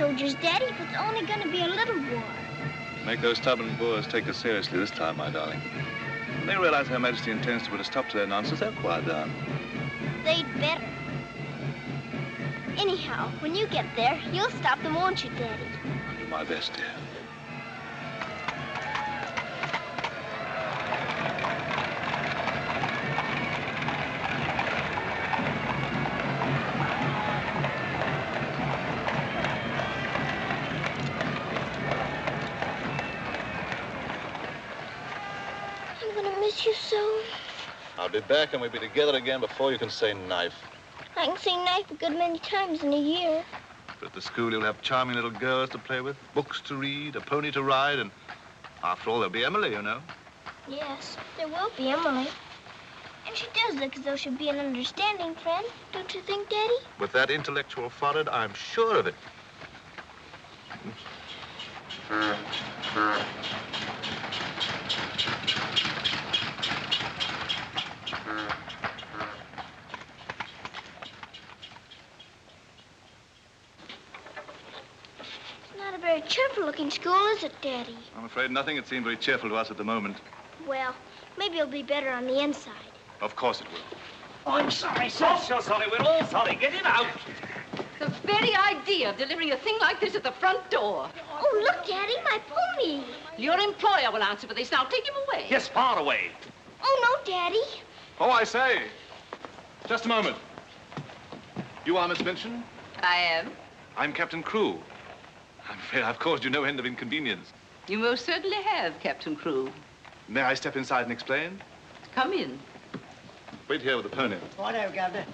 soldiers, Daddy, but it's only going to be a little war. Make those stubborn Boers take us seriously this time, my darling. When they realize Her Majesty intends to put a stop to their nonsense, they'll quiet down. They'd better. Anyhow, when you get there, you'll stop them, won't you, Daddy? I'll do my best, dear. You so. I'll be back and we'll be together again before you can say knife. I can say knife a good many times in a year. But at the school you'll have charming little girls to play with, books to read, a pony to ride, and after all there'll be Emily, you know. Yes, there will be Emily. And she does look as though she'd be an understanding friend, don't you think, Daddy? With that intellectual forehead, I'm sure of it. Very cheerful-looking school, is it, Daddy? I'm afraid nothing had seemed very cheerful to us at the moment. Well, maybe it'll be better on the inside. Of course it will. Oh, I'm sorry, sir. So sorry. We're all sorry. Get him out. The very idea of delivering a thing like this at the front door. Oh, look, Daddy, my pony. Your employer will answer for this. Now, take him away. Yes, far away. Oh, no, Daddy. Oh, I say. Just a moment. You are Miss Minchin? I am. I'm Captain Crewe. I'm afraid I've caused you no end of inconvenience. You most certainly have, Captain Crewe. May I step inside and explain? Come in. Wait here with the pony. Righto, Governor.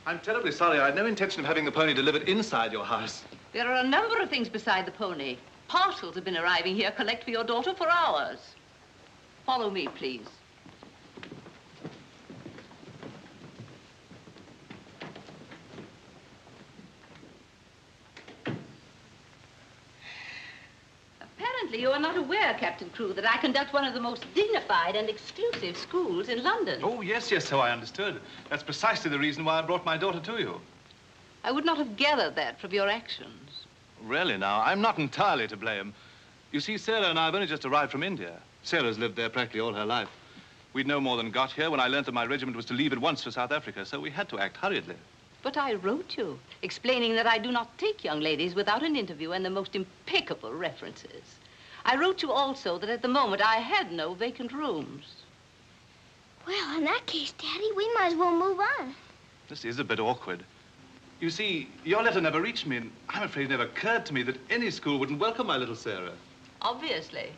I'm terribly sorry. I had no intention of having the pony delivered inside your house. There are a number of things beside the pony. Parcels have been arriving here, collect for your daughter for hours. Follow me, please. Apparently, you are not aware, Captain Crewe, that I conduct one of the most dignified and exclusive schools in London. Oh, yes, so I understood. That's precisely the reason why I brought my daughter to you. I would not have gathered that from your actions. Really, now, I'm not entirely to blame. You see, Sara and I have only just arrived from India. Sara's lived there practically all her life. We'd no more than got here when I learned that my regiment was to leave at once for South Africa, so we had to act hurriedly. But I wrote you, explaining that I do not take young ladies without an interview and the most impeccable references. I wrote you also that at the moment I had no vacant rooms. Well, in that case, Daddy, we might as well move on. This is a bit awkward. You see, your letter never reached me, and I'm afraid it never occurred to me that any school wouldn't welcome my little Sara. Obviously.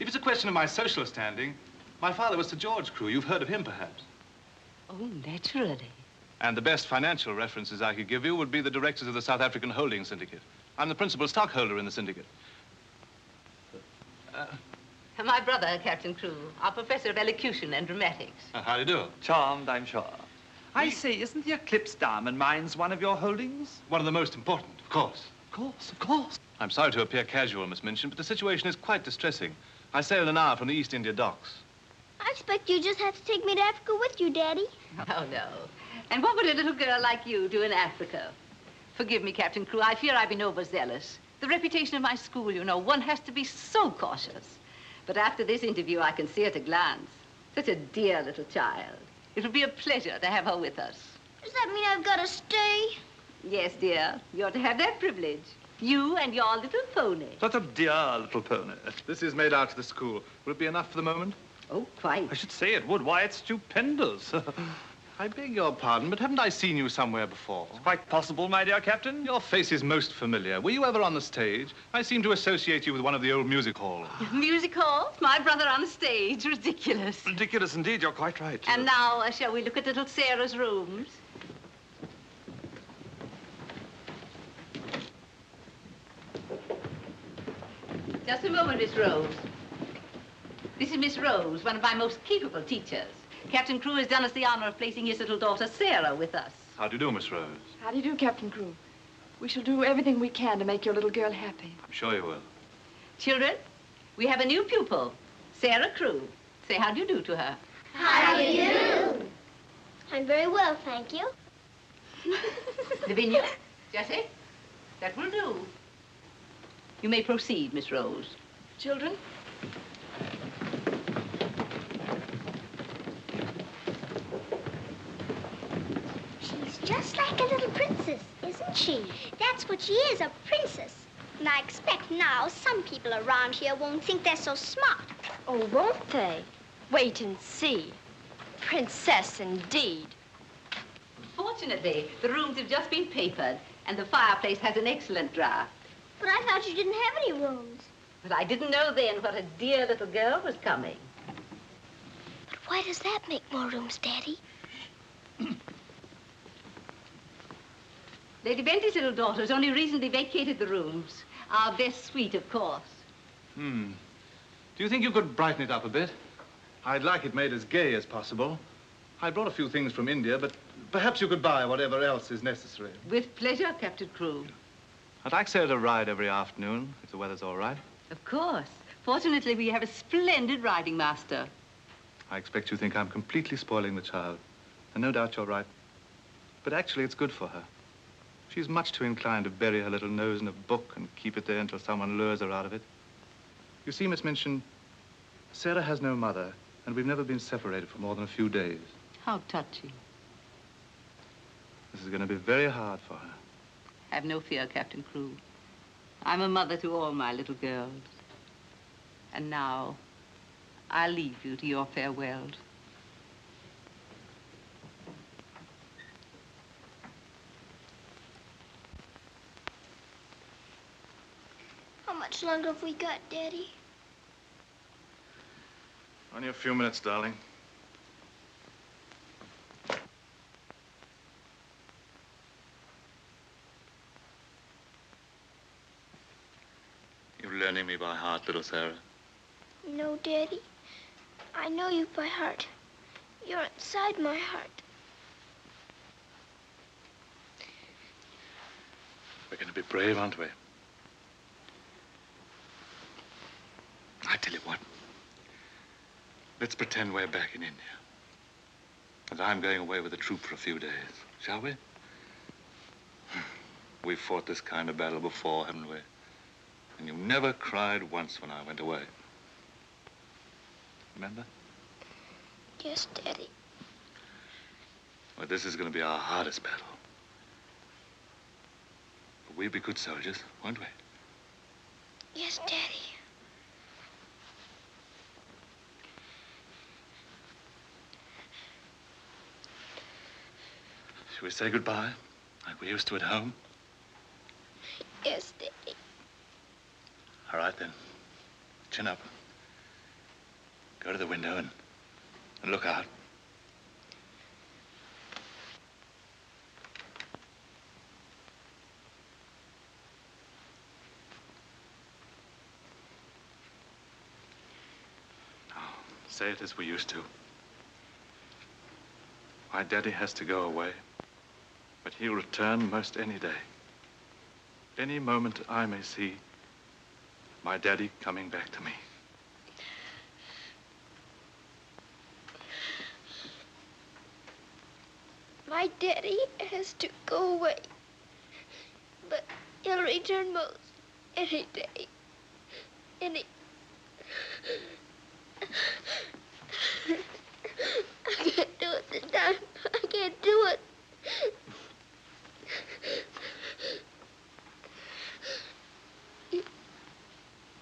If it's a question of my social standing, my father was Sir George Crewe. You've heard of him, perhaps. Oh, naturally. And the best financial references I could give you would be the directors of the South African Holding Syndicate. I'm the principal stockholder in the syndicate. My brother, Captain Crewe, our professor of elocution and dramatics. How do you do? Charmed, I'm sure. I say, isn't the Eclipse Diamond Mines one of your holdings? One of the most important, of course. Of course, of course. I'm sorry to appear casual, Miss Minchin, but the situation is quite distressing. I sail in an hour from the East India docks. I expect you just have to take me to Africa with you, Daddy. Oh, no. And what would a little girl like you do in Africa? Forgive me, Captain Crewe. I fear I've been overzealous. The reputation of my school, you know, one has to be so cautious. But after this interview, I can see at a glance. Such a dear little child. It'll be a pleasure to have her with us. Does that mean I've got to stay? Yes, dear. You're to have that privilege. You and your little pony. Such a dear little pony. This is made out to the school. Will it be enough for the moment? Oh, quite. I should say it would. Why, it's stupendous. I beg your pardon, but haven't I seen you somewhere before? It's quite possible, my dear Captain. Your face is most familiar. Were you ever on the stage? I seem to associate you with one of the old music halls. Music halls? My brother on the stage? Ridiculous. Ridiculous indeed. You're quite right. And now, shall we look at little Sarah's rooms? Just a moment, Miss Rose. This is Miss Rose, one of my most capable teachers. Captain Crewe has done us the honor of placing his little daughter, Sara, with us. How do you do, Miss Rose? How do you do, Captain Crewe? We shall do everything we can to make your little girl happy. I'm sure you will. Children, we have a new pupil, Sara Crewe. Say how do you do to her. How do you do? I'm very well, thank you. Lavinia, Jessie, that will do. You may proceed, Miss Rose. Children? She's just like a little princess, isn't she? That's what she is, a princess. And I expect now some people around here won't think they're so smart. Oh, won't they? Wait and see. Princess, indeed. Fortunately, the rooms have just been papered, and the fireplace has an excellent draft. But I thought you didn't have any rooms. But I didn't know then what a dear little girl was coming. But why does that make more rooms, Daddy? Lady Bentley's little daughter has only recently vacated the rooms. Our best suite, of course. Do you think you could brighten it up a bit? I'd like it made as gay as possible. I brought a few things from India, but perhaps you could buy whatever else is necessary. With pleasure, Captain Crewe. I'd like Sarah to ride every afternoon, if the weather's all right. Of course. Fortunately, we have a splendid riding master. I expect you think I'm completely spoiling the child. And no doubt you're right. But actually, it's good for her. She's much too inclined to bury her little nose in a book and keep it there until someone lures her out of it. You see, Miss Minchin, Sarah has no mother, and we've never been separated for more than a few days. How touching. This is going to be very hard for her. Have no fear, Captain Crewe. I'm a mother to all my little girls. And now, I'll leave you to your farewells. How much longer have we got, Daddy? Only a few minutes, darling. You're learning me by heart, little Sara. No, Daddy. I know you by heart. You're inside my heart. We're going to be brave, aren't we? I tell you what. Let's pretend we're back in India. And I'm going away with the troop for a few days, shall we? We've fought this kind of battle before, haven't we? And you never cried once when I went away. Remember? Yes, Daddy. Well, this is going to be our hardest battle. But we'll be good soldiers, won't we? Yes, Daddy. Shall we say goodbye, like we used to at home? Yes, Daddy. All right, then. Chin up. Go to the window and look out. Now, say it as we used to. My daddy has to go away, but he'll return most any day. Any moment I may see my daddy coming back to me. My daddy has to go away, but he'll return most any day. I can't do it this time. I can't do it.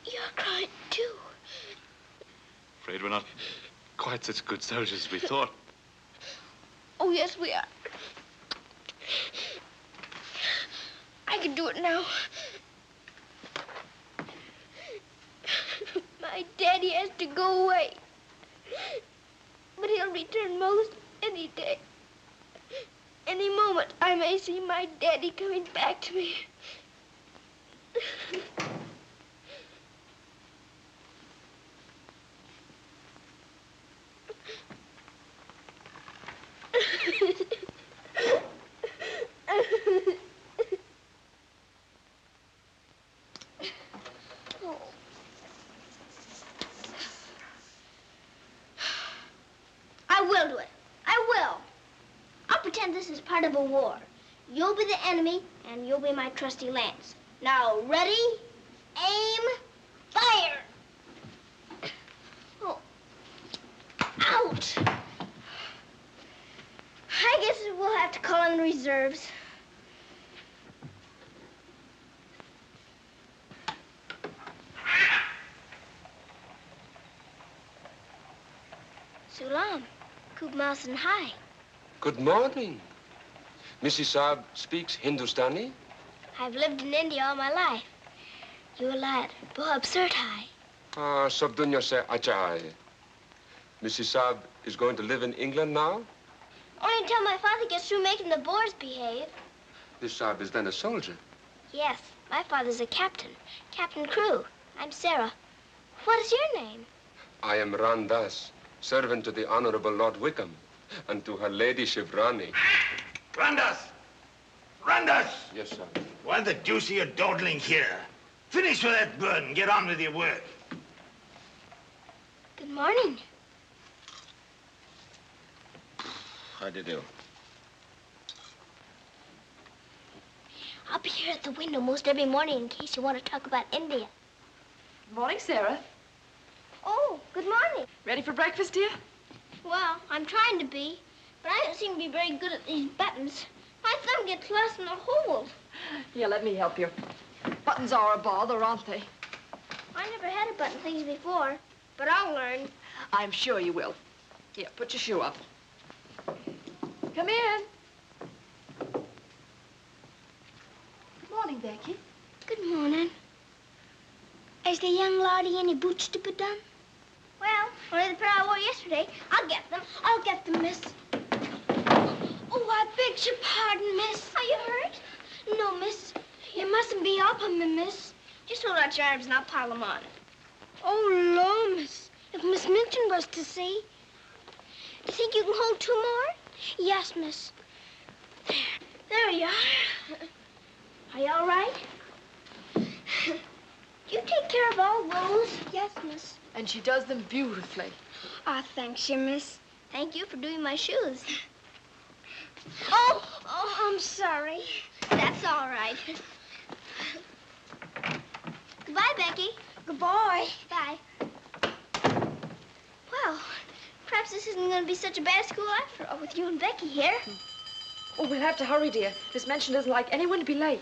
You're crying too. Afraid we're not quite such good soldiers as we thought. Oh, yes, we are. I can do it now. My daddy has to go away, but he'll return most any day. Any moment, I may see my daddy coming back to me. I will do it. I will. I'll pretend this is part of a war. You'll be the enemy, and you'll be my trusty lance. Now, ready, aim, fire! Oh. Ouch! I guess we'll have to call in the reserves. Sulam, Kubmas and Hai. Good morning. Mrs. Saab speaks Hindustani? I've lived in India all my life. You a lad, Bob Hai. Ah, sab dunya se acha hai. Mrs. Saab is going to live in England now? Only until my father gets through making the Boers behave. This Saab is then a soldier. Yes, my father's a captain. Captain Crewe. I'm Sara. What is your name? I am Ran Das, servant to the Honorable Lord Wickham, and to her ladyship Rani. Randas! Randas! Yes, sir. Why the deuce are you dawdling here? Finish with that bird and get on with your work. Good morning. How do you do? I'll be here at the window most every morning in case you want to talk about India. Good morning, Sarah. Oh, good morning. Ready for breakfast, dear? Well, I'm trying to be, but I don't seem to be very good at these buttons. My thumb gets lost in the holes. Here, let me help you. Buttons are a bother, aren't they? I never had a button things before, but I'll learn. I'm sure you will. Here, put your shoe up. Come in. Good morning, Becky. Good morning. Is the young laddie any boots to put on? Well, only the pair I wore yesterday. I'll get them. I'll get them, miss. Oh, I beg your pardon, miss. Are you hurt? No, miss. You mustn't be up on me, miss. Just hold out your arms and I'll pile them on. Oh, Lord, miss. If Miss Minton was to see. Do you think you can hold two more? Yes, miss. There you are. Are you all right? You take care of all those? Yes, miss. And she does them beautifully. Ah, thanks, you, miss. Thank you for doing my shoes. Oh, I'm sorry. That's all right. Goodbye, Becky. Goodbye. Bye. Well, perhaps this isn't going to be such a bad school after all with you and Becky here. Oh, we'll have to hurry, dear. Miss Minchin doesn't like anyone to be late.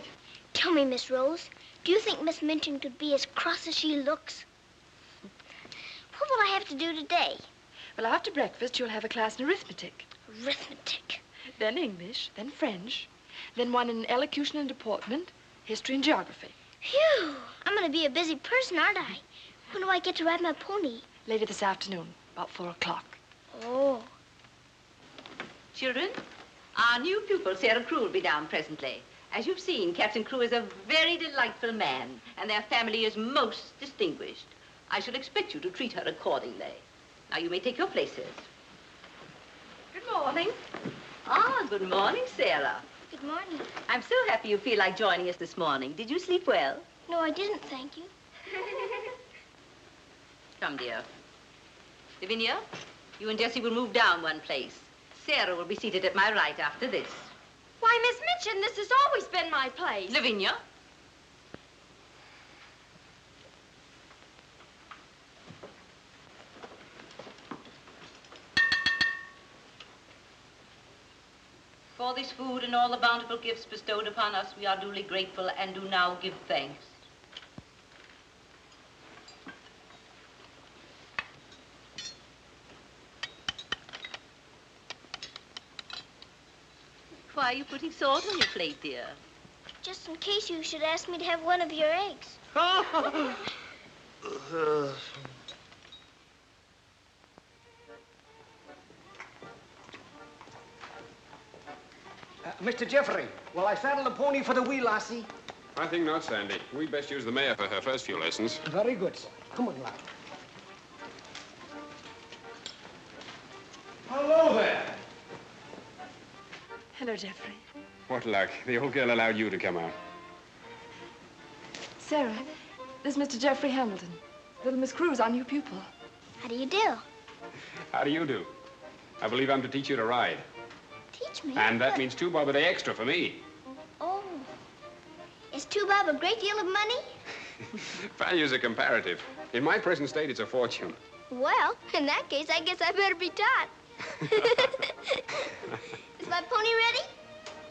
Tell me, Miss Rose, do you think Miss Minchin could be as cross as she looks? What will I have to do today? Well, after breakfast, you'll have a class in arithmetic. Arithmetic. Then English, then French, then one in elocution and deportment, history and geography. Phew, I'm going to be a busy person, aren't I? When do I get to ride my pony? Later this afternoon, about 4 o'clock. Oh. Children, our new pupil, Sarah Crewe, will be down presently. As you've seen, Captain Crewe is a very delightful man, and their family is most distinguished. I shall expect you to treat her accordingly. Now, you may take your places. Good morning. Ah, good morning, Sarah. Good morning. I'm so happy you feel like joining us this morning. Did you sleep well? No, I didn't, thank you. Come, dear. Lavinia, you and Jessie will move down one place. Sarah will be seated at my right after this. Why, Miss Minchin, this has always been my place. Lavinia. For this food and all the bountiful gifts bestowed upon us, we are duly grateful and do now give thanks. Why are you putting salt on your plate, dear? Just in case you should ask me to have one of your eggs. Mr. Geoffrey, will I saddle the pony for the wee lassie? I think not, Sandy. We'd best use the mare for her first few lessons. Very good, sir. Come on, lad. Hello there. Hello, Geoffrey. What luck. The old girl allowed you to come out. Sarah, this is Mr. Geoffrey Hamilton. Little Miss Crewe's our new pupil. How do you do? How do you do? I believe I'm to teach you to ride. Teach me? And that means 2 bob a day extra for me. Is 2 bob a great deal of money? Values are comparative. In my present state, it's a fortune. Well, in that case, I guess I better be taught. Is my pony ready?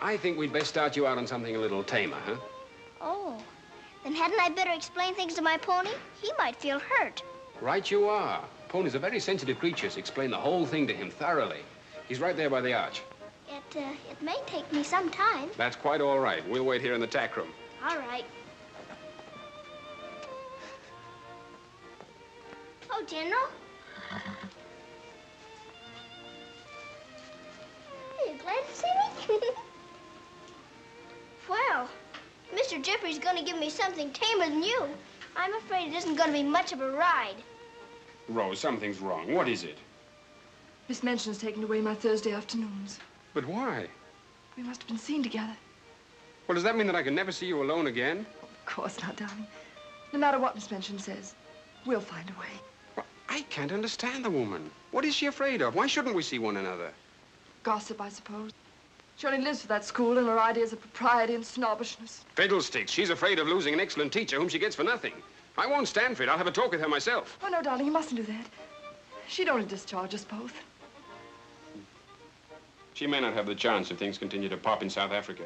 I think we'd best start you out on something a little tamer, huh? Oh, then hadn't I better explain things to my pony? He might feel hurt. Right you are. Ponies are very sensitive creatures. Explain the whole thing to him thoroughly. He's right there by the arch. It may take me some time. That's quite all right. We'll wait here in the tack room. All right. Oh, General. Are you glad to see me? Well, Mr. Geoffrey's going to give me something tamer than you. I'm afraid it isn't going to be much of a ride. Rose, something's wrong. What is it? Miss Minchin's taken away my Thursday afternoons. But why? We must have been seen together. Well, does that mean that I can never see you alone again? Of course not, darling. No matter what Miss Minchin says, we'll find a way. Well, I can't understand the woman. What is she afraid of? Why shouldn't we see one another? Gossip, I suppose. She only lives for that school and her ideas of propriety and snobbishness. Fiddlesticks. She's afraid of losing an excellent teacher whom she gets for nothing. I won't stand for it. I'll have a talk with her myself. Oh, no, darling, you mustn't do that. She'd only discharge us both. She may not have the chance if things continue to pop in South Africa.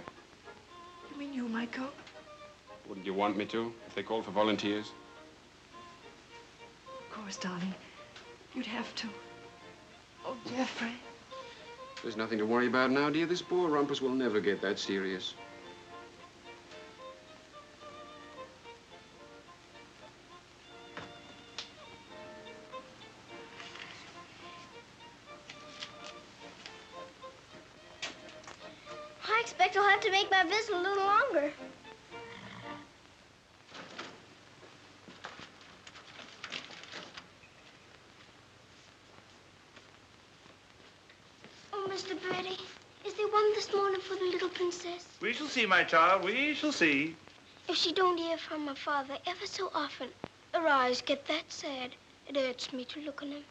You mean you might go? Wouldn't you want me to, if they called for volunteers? Of course, darling. You'd have to. Oh, Geoffrey. There's nothing to worry about now, dear. This poor rumpus will never get that serious. I expect I'll have to make my visit a little longer. Oh, Mr. Birdie, is there one this morning for the little princess? We shall see, my child. We shall see. If she don't hear from her father ever so often, her eyes get that sad. It hurts me to look on them.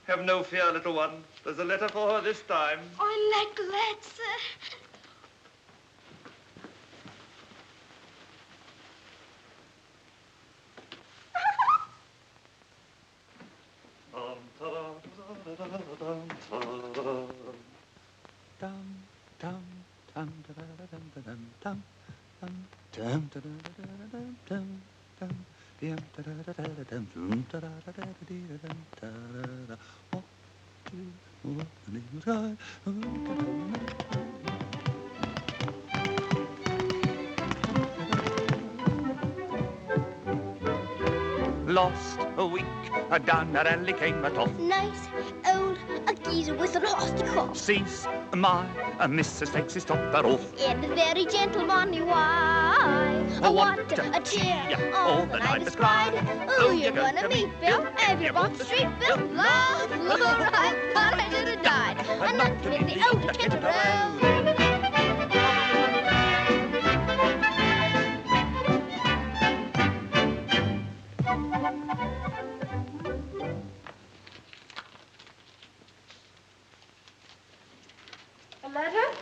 Have no fear, little one. There's a letter for her this time. Oh, I'm that glad, sir. Lost a week, down that alley came a toff. Nice, old, a geezer with an hosty cough. Sees my Mrs. takes his topper off. In a very gentlemanly way. Oh, What what a cheer yeah, all the night is cried. Who you gonna meet, Bill? Have you walked the street, Bill? Love, I thought I should have died. I'm not in the old Kenton Road. A letter?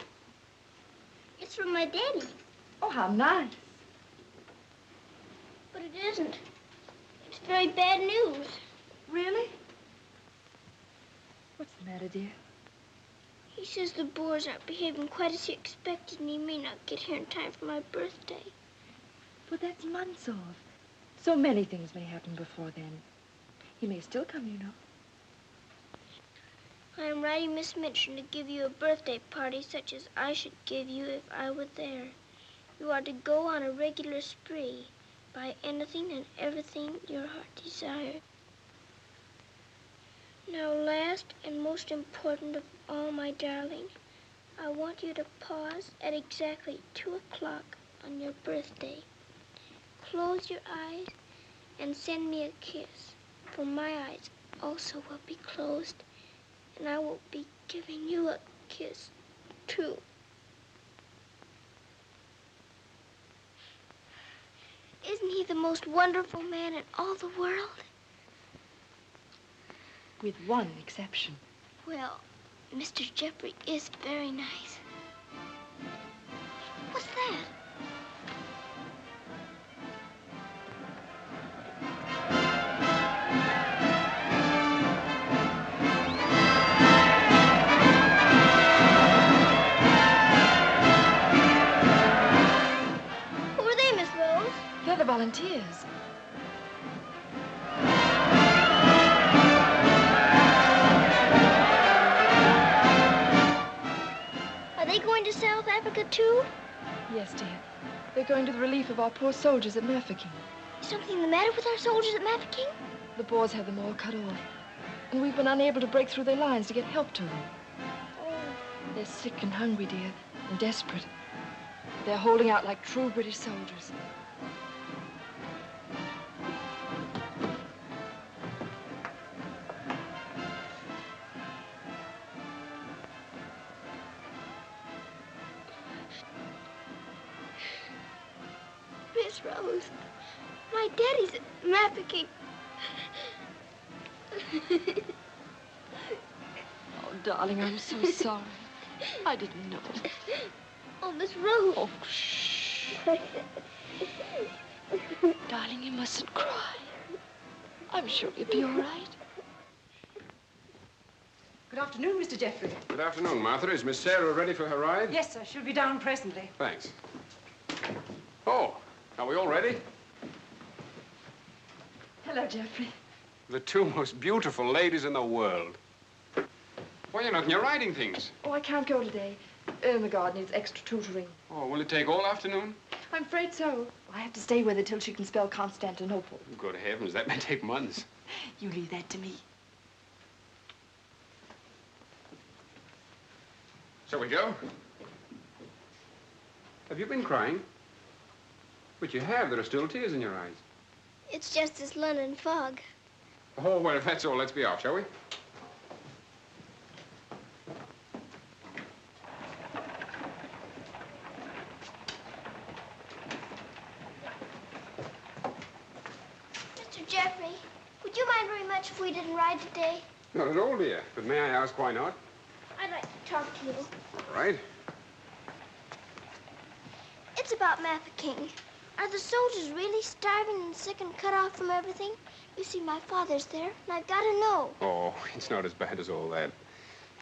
It's from my daddy. Oh, how nice. But it isn't. It's very bad news. Really? What's the matter, dear? He says the Boers aren't behaving quite as he expected, and he may not get here in time for my birthday. But that's months off. So many things may happen before then. He may still come, you know. I am writing Miss Minchin to give you a birthday party such as I should give you if I were there. You are to go on a regular spree, buy anything and everything your heart desires. Now, last and most important of all, my darling, I want you to pause at exactly 2 o'clock on your birthday. Close your eyes and send me a kiss, for my eyes also will be closed, and I will be giving you a kiss, too. Isn't he the most wonderful man in all the world? With one exception. Well, Mr. Geoffrey is very nice. What's that? too? Yes, dear. They're going to the relief of our poor soldiers at Mafeking. Is something the matter with our soldiers at Mafeking? The Boers have them all cut off. And we've been unable to break through their lines to get help to them. Oh. They're sick and hungry, dear, and desperate. They're holding out like true British soldiers. Miss Rose, my daddy's at Mafeking. Oh, darling, I'm so sorry. I didn't know. Oh, Miss Rose. Oh, shh. Darling, you mustn't cry. I'm sure you'll be all right. Good afternoon, Mr. Geoffrey. Good afternoon, Martha. Is Miss Sarah ready for her ride? Yes, sir. She'll be down presently. Thanks. Oh, are we all ready? Hello, Geoffrey. The two most beautiful ladies in the world. Why, you're not in your riding things. Oh, I can't go today. Ermengarde needs extra tutoring. Oh, will it take all afternoon? I'm afraid so. I have to stay with her till she can spell Constantinople. Good heavens, that may take months. You leave that to me. Shall we go? Have you been crying? But you have. There are still tears in your eyes. It's just this London fog. Oh, well, if that's all, let's be off, shall we? Mr. Geoffrey, would you mind very much if we didn't ride today? Not at all, dear. But may I ask why not? I'd like to talk to you. All right. It's about Mafeking. Are the soldiers really starving and sick and cut off from everything? You see, my father's there, and I've got to know. Oh, it's not as bad as all that.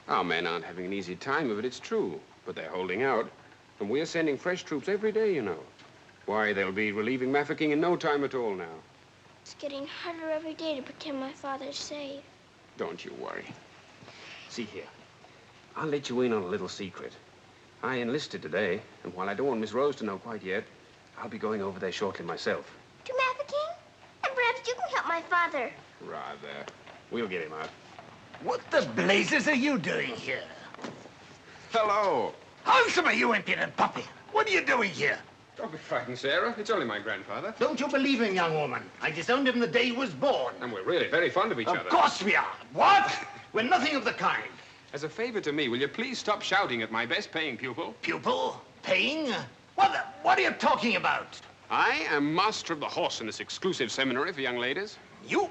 Our men aren't having an easy time of it, it's true. But they're holding out. And we're sending fresh troops every day, you know. Why, they'll be relieving Mafeking in no time at all now. It's getting harder every day to pretend my father's safe. Don't you worry. See here. I'll let you in on a little secret. I enlisted today, and while I don't want Miss Rose to know quite yet, I'll be going over there shortly myself. To Mafeking? And perhaps you can help my father. Rather. We'll get him out. What the blazes are you doing here? Hello. Handsome, you impudent puppy. What are you doing here? Don't be frightened, Sarah. It's only my grandfather. Don't you believe him, young woman? I disowned him the day he was born. And we're really very fond of each other. Of course we are. What? We're nothing of the kind. As a favor to me, will you please stop shouting at my best-paying pupil? Pupil? Paying? What are you talking about? I am master of the horse in this exclusive seminary for young ladies. You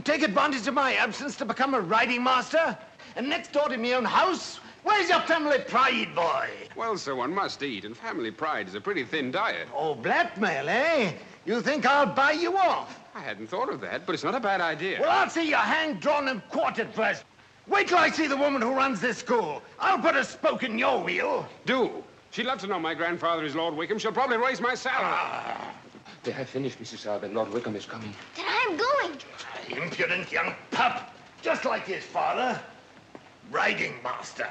take advantage of my absence to become a riding master? And next door to my own house? Where's your family pride, boy? Well, sir, one must eat, and family pride is a pretty thin diet. Oh, blackmail, eh? You think I'll buy you off? I hadn't thought of that, but it's not a bad idea. Well, I'll see you hanged, drawn, and quartered first. Wait till I see the woman who runs this school. I'll put a spoke in your wheel. Do. She'd love to know my grandfather is Lord Wickham. She'll probably raise my salary. They have finished, Mrs. Sara. Lord Wickham is coming. Then I'm going. Impudent young pup. Just like his father. Riding master.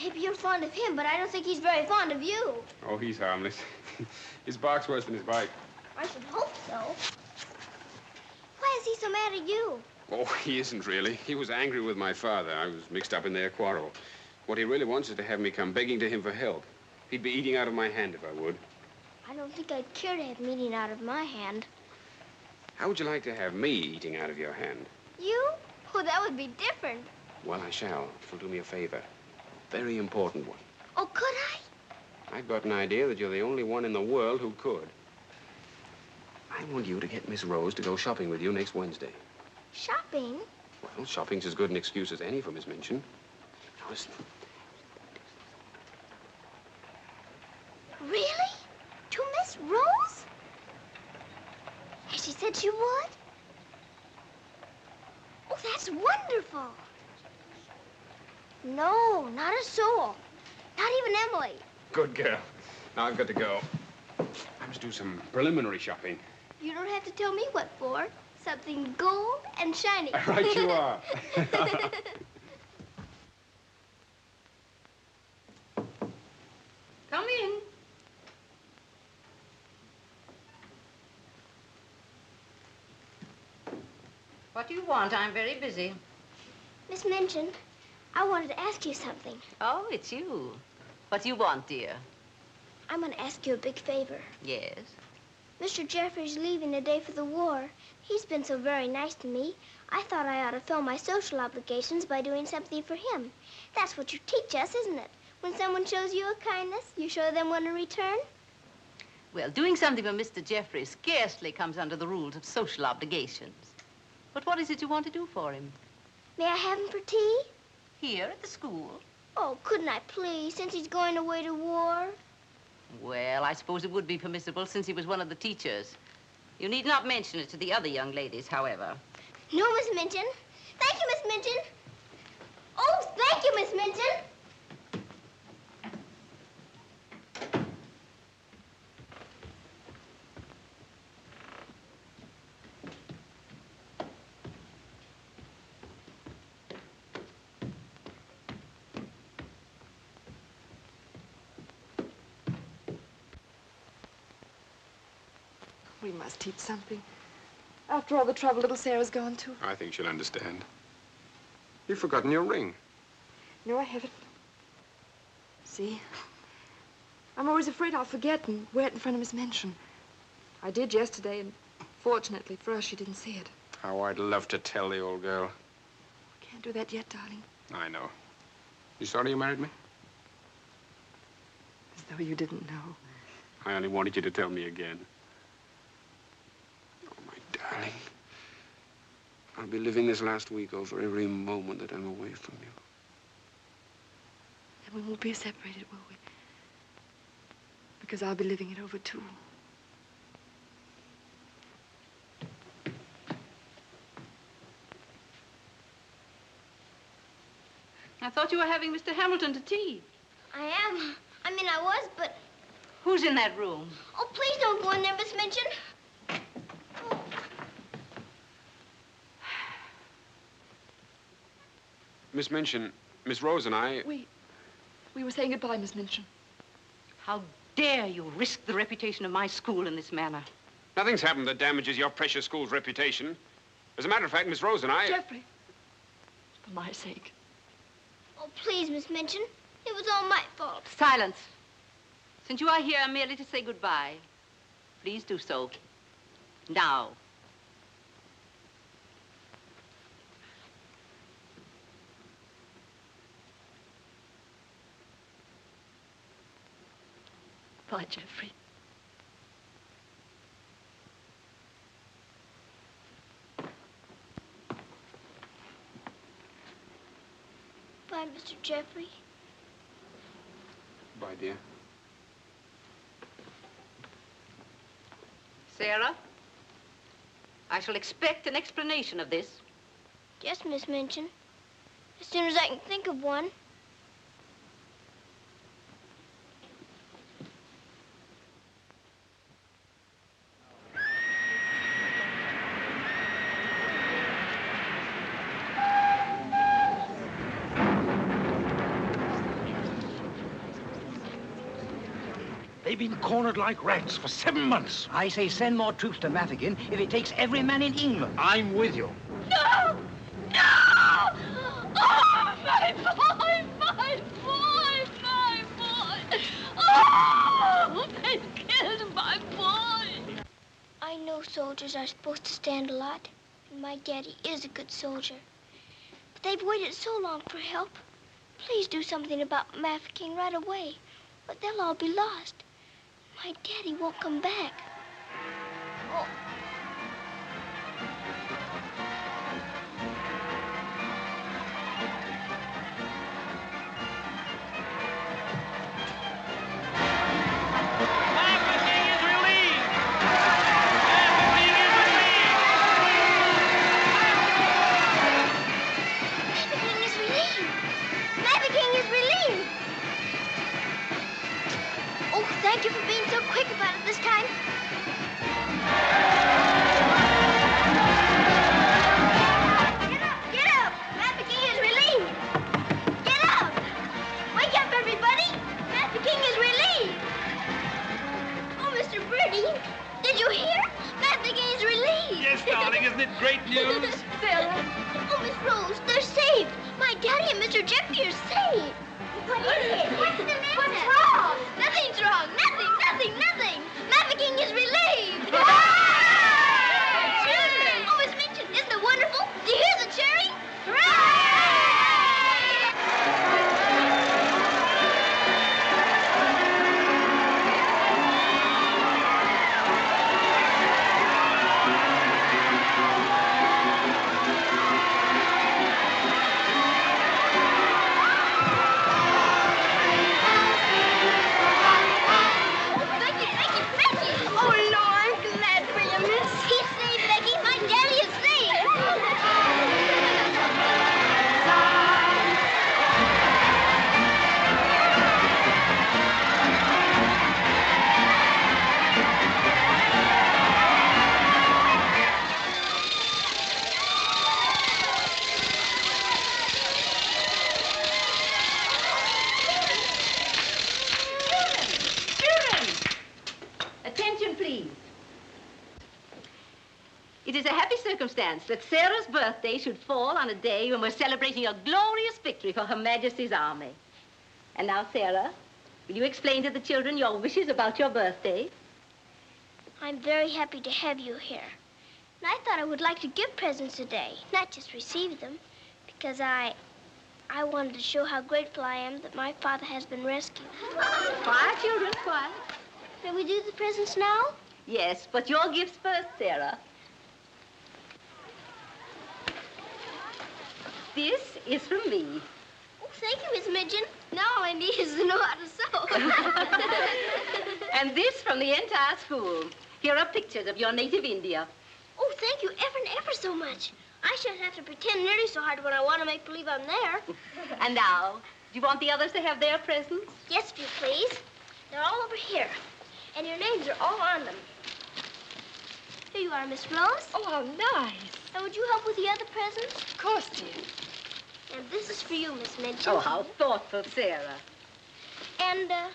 Maybe you're fond of him, but I don't think he's very fond of you. Oh, he's harmless. His bark's worse than his bite. I should hope so. Why is he so mad at you? Oh, he isn't really. He was angry with my father. I was mixed up in their quarrel. What he really wants is to have me come begging to him for help. He'd be eating out of my hand if I would. I don't think I'd care to have meat eaten out of my hand. How would you like to have me eating out of your hand? You? Oh, that would be different. Well, I shall, if you'll do me a favor. Very important one. Oh, could I? I've got an idea that you're the only one in the world who could. I want you to get Miss Rose to go shopping with you next Wednesday. Shopping? Well, shopping's as good an excuse as any for Miss Minchin. Now, listen. Really? To Miss Rose? Has she said she would? Oh, that's wonderful. No, not a soul. Not even Emily. Good girl. Now I've got to go. I must do some preliminary shopping. You don't have to tell me what for. Something gold and shiny. Right you are. What do you want? I'm very busy. Miss Minchin, I wanted to ask you something. Oh, it's you. What do you want, dear? I'm going to ask you a big favor. Yes? Mr. Geoffrey's leaving today for the war. He's been so very nice to me. I thought I ought to fill my social obligations by doing something for him. That's what you teach us, isn't it? When someone shows you a kindness, you show them one in return. Well, doing something for Mr. Geoffrey scarcely comes under the rules of social obligations. But what is it you want to do for him? May I have him for tea? Here at the school? Oh, couldn't I please, since he's going away to war? Well, I suppose it would be permissible since he was one of the teachers. You need not mention it to the other young ladies, however. No, Miss Minchin. Thank you, Miss Minchin. Oh, thank you, Miss Minchin. We must teach something. After all the trouble little Sarah's gone to. I think she'll understand. You've forgotten your ring. No, I haven't. See? I'm always afraid I'll forget and wear it in front of Miss Minchin. I did yesterday, and fortunately for us, she didn't see it. How I'd love to tell the old girl. I can't do that yet, darling. I know. You sorry you married me? As though you didn't know. I only wanted you to tell me again. Oh, my darling. I'll be living this last week over every moment that I'm away from you. And we won't be separated, will we? Because I'll be living it over, too. I thought you were having Mr. Hamilton to tea. I am. I mean, I was, but... Who's in that room? Oh, please don't go in there, Miss Minchin. Miss Minchin, Miss Rose and I... We were saying goodbye, Miss Minchin. How dare you risk the reputation of my school in this manner? Nothing's happened that damages your precious school's reputation. As a matter of fact, Miss Rose and I... Geoffrey, for my sake. Oh, please, Miss Minchin. It was all my fault. Silence. Since you are here merely to say goodbye, please do so. Now. Bye, Geoffrey. Bye, Mr. Geoffrey. Bye, dear. Sarah, I shall expect an explanation of this. Yes, Miss Minchin. As soon as I can think of one. They've been cornered like rats for 7 months. I say send more troops to Mafeking if it takes every man in England. I'm with you. No! No! Oh, my boy! My boy! My boy! Oh! They've killed my boy! I know soldiers are supposed to stand a lot, and my daddy is a good soldier. But they've waited so long for help. Please do something about Mafeking right away, or they'll all be lost. My daddy won't come back. Oh. Thank you for being so quick about it this time. Sarah. Oh, Miss Rose, they're saved. My daddy and Mr. Geoffrey are saved. What is it? What's the matter? What's wrong? Nothing's wrong. Nothing. Mafeking is relieved. Children! Oh, Miss Minchin, isn't it wonderful? Do you hear the cheering? Hooray! It is a happy circumstance that Sarah's birthday should fall on a day when we're celebrating a glorious victory for Her Majesty's army. And now, Sarah, will you explain to the children your wishes about your birthday? I'm very happy to have you here. And I thought I would like to give presents today, not just receive them, because I wanted to show how grateful I am that my father has been rescued. Quiet, children, quiet. May we do the presents now? Yes, but your gifts first, Sarah. This is from me. Oh, thank you, Miss Minchin. Now all I need is to know how to sew. And this from the entire school. Here are pictures of your native India. Oh, thank you ever and ever so much. I shan't have to pretend nearly so hard when I want to make believe I'm there. And now, do you want the others to have their presents? Yes, if you please. They're all over here. And your names are all on them. Here you are, Miss Rose. Oh, how nice. And would you help with the other presents? Of course, dear. And this is for you, Miss Minchin. Oh, how thoughtful, Sarah. And, Ermengarde,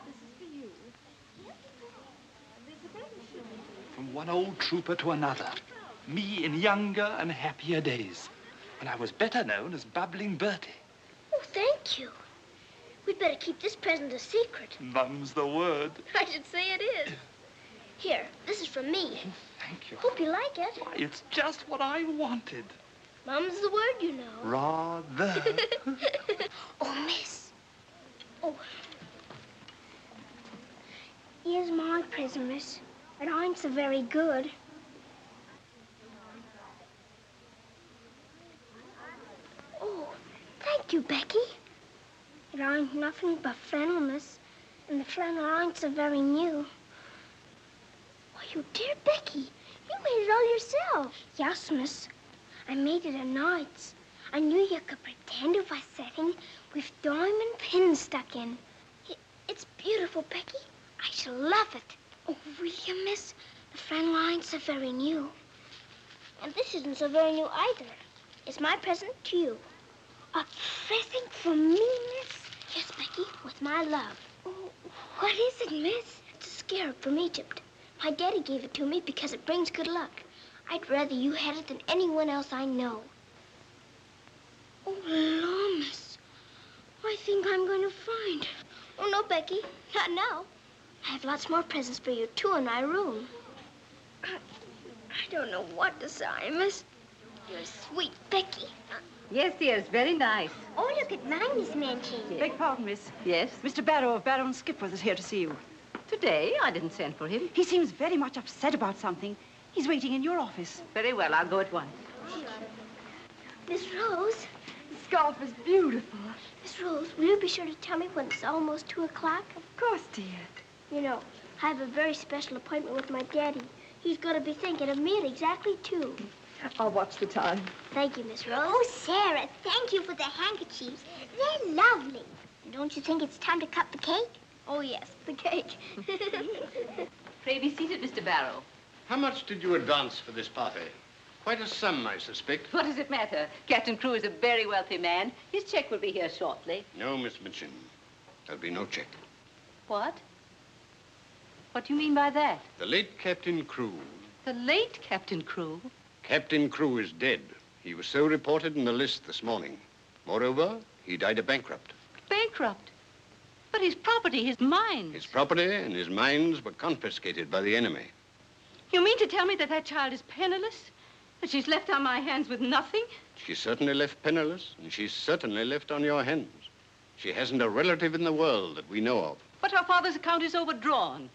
this is for you. From one old trooper to another. Me in younger and happier days, when I was better known as Bubbling Bertie. oh, thank you. We'd better keep this present a secret. Mum's the word. I should say it is. Here, this is from me. Thank you. Hope you like it. Why, it's just what I wanted. Mum's the word, you know. Rather. Oh, miss. Oh. Here's my present, miss. But I'm so very good. Oh, thank you, Becky. It ain't nothing but flannel, miss. And the flannel ain't so very new. Why, you dear Becky, you made it all yourself. Yes, miss. I made it at nights. I knew you could pretend it was setting with diamond pins stuck in. It's beautiful, Becky. I shall love it. Oh, will you, miss? The flannel ain't so very new. And this isn't so very new either. It's my present to you. A present from me, miss? Yes, Becky, with my love. Oh, what is it, miss? It's a scarab from Egypt. My daddy gave it to me because it brings good luck. I'd rather you had it than anyone else I know. Oh, Lord, miss. I think I'm going to find. Oh, no, Becky. Not now. I have lots more presents for you, too, in my room. I don't know what to say, miss. You're sweet, Becky. Yes, dear, it's very nice. Oh, look at mine, Miss Minchin. Beg pardon, miss. Yes? Mr. Barrow of Barrow and Skipworth is here to see you. Today? I didn't send for him. He seems very much upset about something. He's waiting in your office. Very well, I'll go at once. Miss Rose. The scarf is beautiful. Miss Rose, will you be sure to tell me when it's almost 2 o'clock? Of course, dear. You know, I have a very special appointment with my daddy. He's going to be thinking of me at exactly 2. I'll watch the time. Thank you, Miss Rose. Oh, Sarah, thank you for the handkerchiefs. They're lovely. Don't you think it's time to cut the cake? Oh, yes, the cake. Pray be seated, Mr. Barrow. How much did you advance for this party? Quite a sum, I suspect. What does it matter? Captain Crewe is a very wealthy man. His check will be here shortly. No, Miss Minchin. There'll be no check. What? What do you mean by that? The late Captain Crewe. The late Captain Crewe? Captain Crewe is dead. He was so reported in the list this morning. Moreover, he died a bankrupt. Bankrupt? But his property, his mines. His property and his mines were confiscated by the enemy. You mean to tell me that that child is penniless? That she's left on my hands with nothing? She's certainly left penniless, and she's certainly left on your hands. She hasn't a relative in the world that we know of. But her father's account is overdrawn.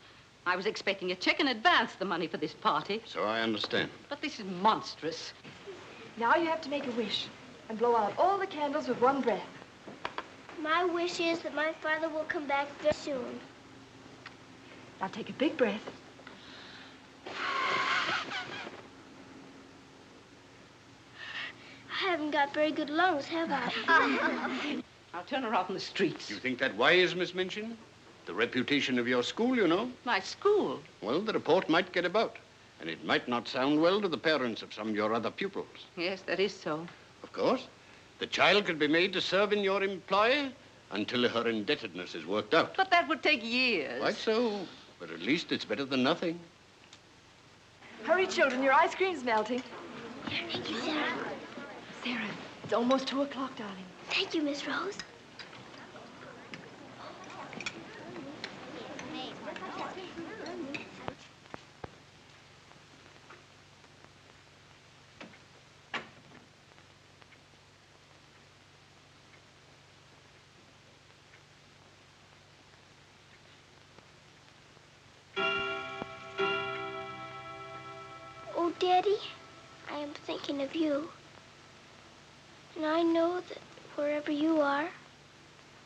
I was expecting a check in advance, the money for this party. So I understand. But this is monstrous. Now you have to make a wish and blow out all the candles with one breath. My wish is that my father will come back very soon. Now take a big breath. I haven't got very good lungs, have I? I'll turn her out in the streets. You think that wise, Miss Minchin? The reputation of your school, you know. My school? Well, the report might get about, and it might not sound well to the parents of some of your other pupils. Yes, that is so. Of course. The child could be made to serve in your employ until her indebtedness is worked out. But that would take years. Quite so. But at least it's better than nothing. Hurry, children, your ice cream's melting. Here, thank you, Sarah. Sarah, it's almost 2 o'clock, darling. Thank you, Miss Rose. Oh, Daddy, I am thinking of you. And I know that wherever you are,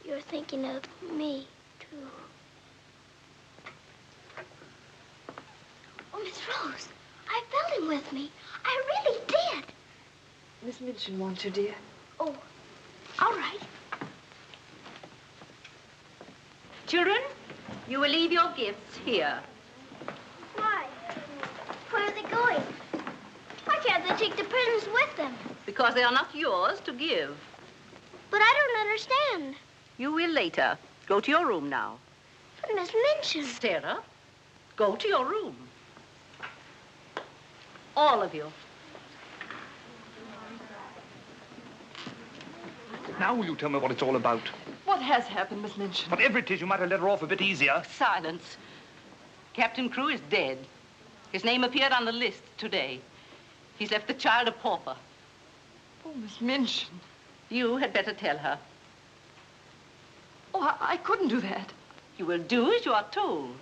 you're thinking of me, too. Oh, Miss Rose, I felt him with me. I really did. Miss Minchin wants you, dear. Oh, all right. Children, you will leave your gifts here. Why? Where are they going? Why can't they take the presents with them? Because they are not yours to give. But I don't understand. You will later. Go to your room now. But Miss Minchin. Sarah, go to your room. All of you. Now will you tell me what it's all about? What has happened, Miss Minchin? Whatever it is, you might have let her off a bit easier. Silence. Captain Crewe is dead. His name appeared on the list today. He's left the child a pauper. Oh, Miss Minchin. You had better tell her. Oh, I couldn't do that. You will do as you are told.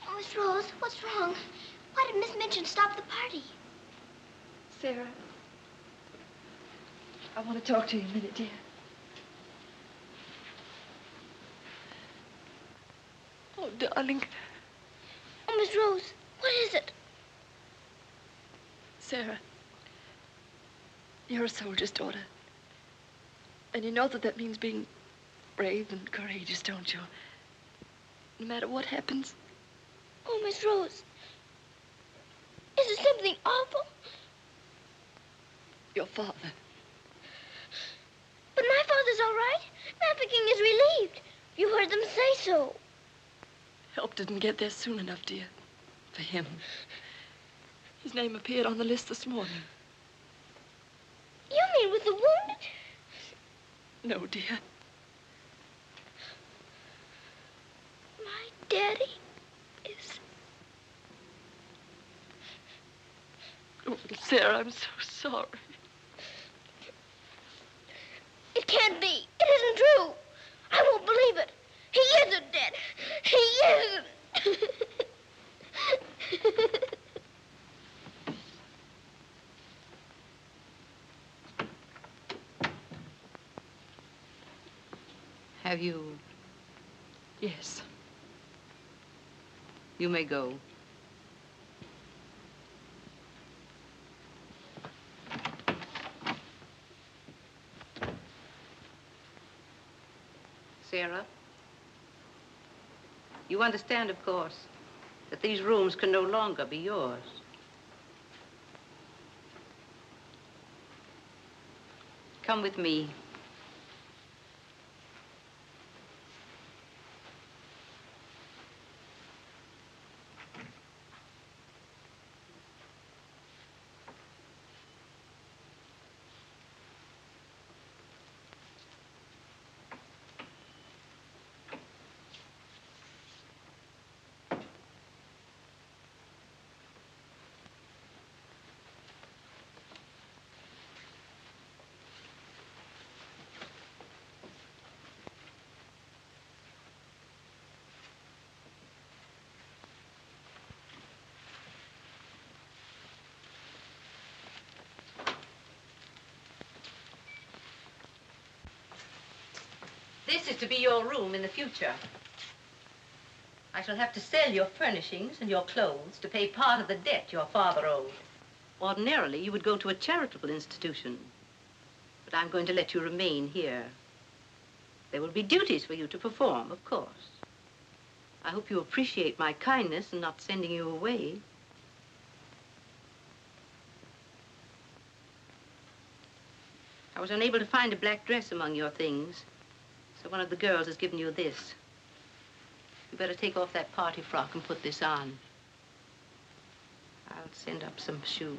Oh, Miss Rose, what's wrong? Why did Miss Minchin stop the party? Sarah, I want to talk to you a minute, dear. Oh, darling. Oh, Miss Rose, what is it? Sarah, you're a soldier's daughter. And you know that means being brave and courageous, don't you? No matter what happens. Oh, Miss Rose, is it something awful? Your father. But my father's all right. King is relieved. You heard them say so. Help didn't get there soon enough, dear. For him. His name appeared on the list this morning. You mean with the wounded? No, dear. My daddy is... Oh, Sarah, I'm so sorry. It can't be. It isn't true. I won't believe it. He isn't dead. He isn't. Have you? Yes. You may go. Sarah? You understand, of course, that these rooms can no longer be yours. Come with me. This is to be your room in the future. I shall have to sell your furnishings and your clothes to pay part of the debt your father owed. Ordinarily, you would go to a charitable institution, but I'm going to let you remain here. There will be duties for you to perform, of course. I hope you appreciate my kindness in not sending you away. I was unable to find a black dress among your things, so one of the girls has given you this. You better take off that party frock and put this on. I'll send up some shoes.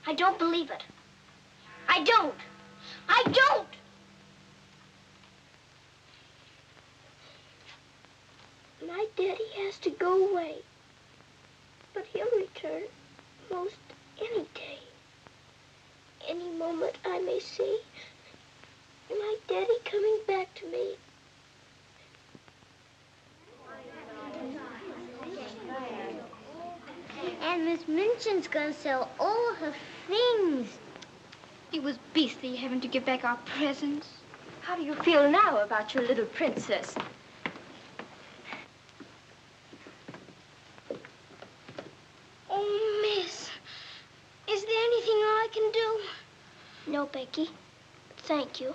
I don't believe it. I don't. I don't! My daddy has to go away. But he'll return most any day. Any moment I may see my daddy coming back to me. And Miss Minchin's gonna sell all her things. It was beastly having to give back our presents. How do you feel now about your little princess? Oh, Miss, is there anything I can do? No, Becky. Thank you.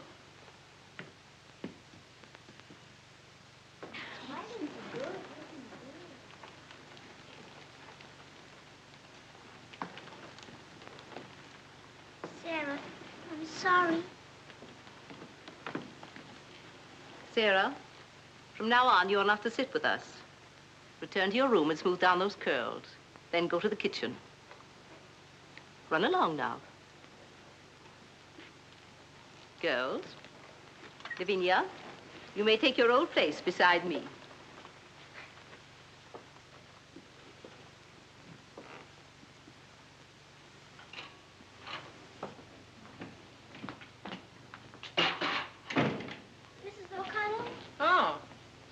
Sarah, I'm sorry. Sarah, from now on, you'll not have to sit with us. Return to your room and smooth down those curls. Then go to the kitchen. Run along now. Girls, Lavinia, you may take your old place beside me.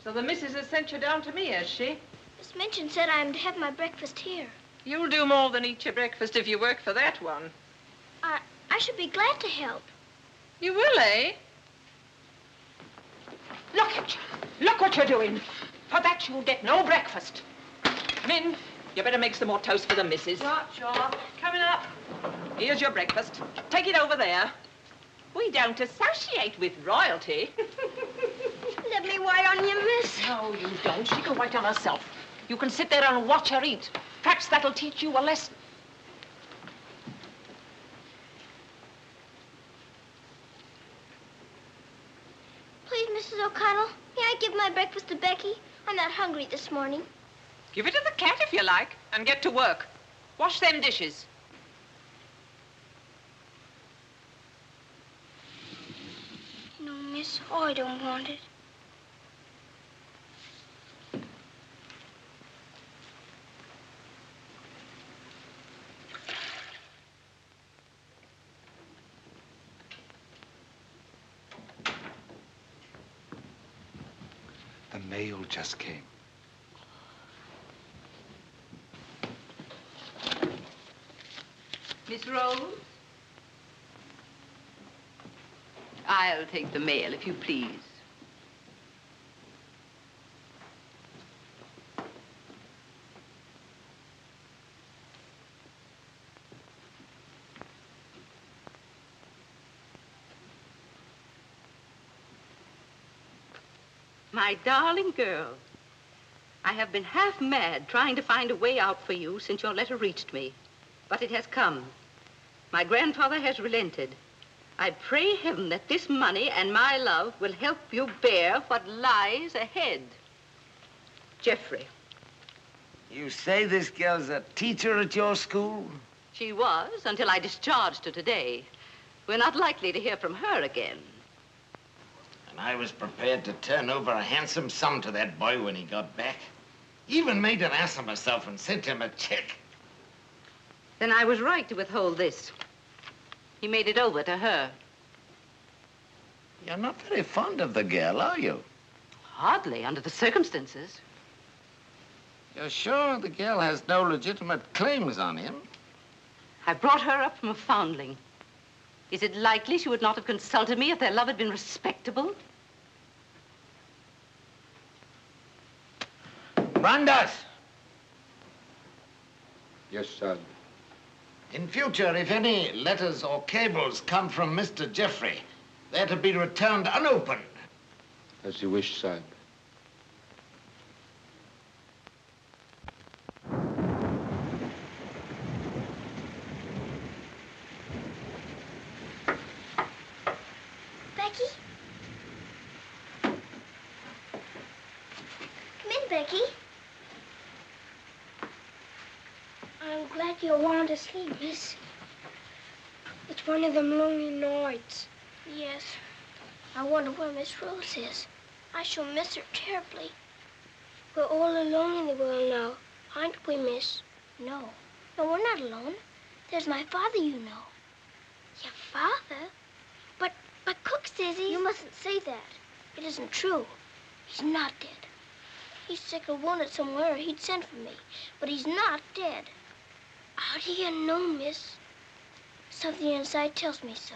So the missus has sent you down to me, has she? Miss Minchin said I'm to have my breakfast here. You'll do more than eat your breakfast if you work for that one. I should be glad to help. You will, eh? Look at you. Look what you're doing. For that, you'll get no breakfast. Min, you better make some more toast for the missus. Sure. Coming up. Here's your breakfast. Take it over there. We don't associate with royalty. Let me wait on you, miss. No, you don't. She can wait on herself. You can sit there and watch her eat. Perhaps that'll teach you a lesson. Please, Mrs. O'Connell, may I give my breakfast to Becky? I'm not hungry this morning. Give it to the cat if you like, and get to work. Wash them dishes. No, miss, I don't want it. The mail just came. Miss Rose? I'll take the mail, if you please. My darling girl, I have been half mad trying to find a way out for you since your letter reached me. But it has come. My grandfather has relented. I pray heaven that this money and my love will help you bear what lies ahead. Geoffrey. You say this girl's a teacher at your school? She was, until I discharged her today. We're not likely to hear from her again. And I was prepared to turn over a handsome sum to that boy when he got back. Even made an ass of myself and sent him a check. Then I was right to withhold this. He made it over to her. You're not very fond of the girl, are you? Hardly, under the circumstances. You're sure the girl has no legitimate claims on him? I brought her up from a foundling. Is it likely she would not have consulted me if their love had been respectable? Brandas! Yes, son. In future, if any letters or cables come from Mr. Geoffrey, they're to be returned unopened. As you wish, son. Becky? Come in, Becky. I'm glad you want to sleep, miss. It's one of them lonely nights. Yes. I wonder where Miss Rose is. I shall miss her terribly. We're all alone in the world now, aren't we, miss? No. No, we're not alone. There's my father, you know. Your father? But Cook says he's... You mustn't say that. It isn't true. He's not dead. He's sick or wounded somewhere, or he'd send for me. But he's not dead. How do you know, miss? Something inside tells me so.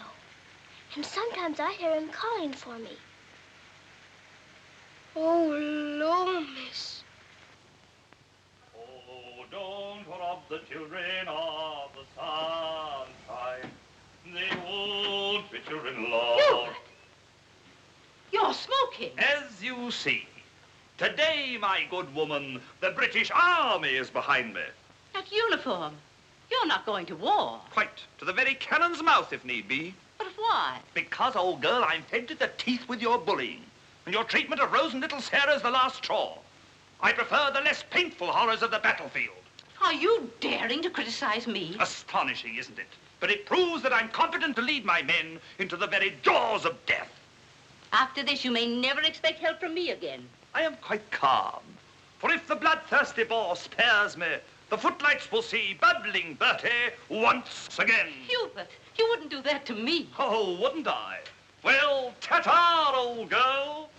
And sometimes I hear him calling for me. Oh, Lord, miss. Oh, don't rob the children of the sunshine. They won't fit your in-law. Hubert! You're smoking. As you see, today, my good woman, the British Army is behind me. That uniform. You're not going to war. Quite. To the very cannon's mouth, if need be. But why? Because, old girl, I'm fed to the teeth with your bullying. And your treatment of Rose and little Sarah's the last straw. I prefer the less painful horrors of the battlefield. Are you daring to criticize me? Astonishing, isn't it? But it proves that I'm competent to lead my men into the very jaws of death. After this, you may never expect help from me again. I am quite calm. For if the bloodthirsty Boer spares me, the footlights will see bubbling Bertie once again. Hubert, you wouldn't do that to me. Oh, wouldn't I? Well, ta-ta, old girl.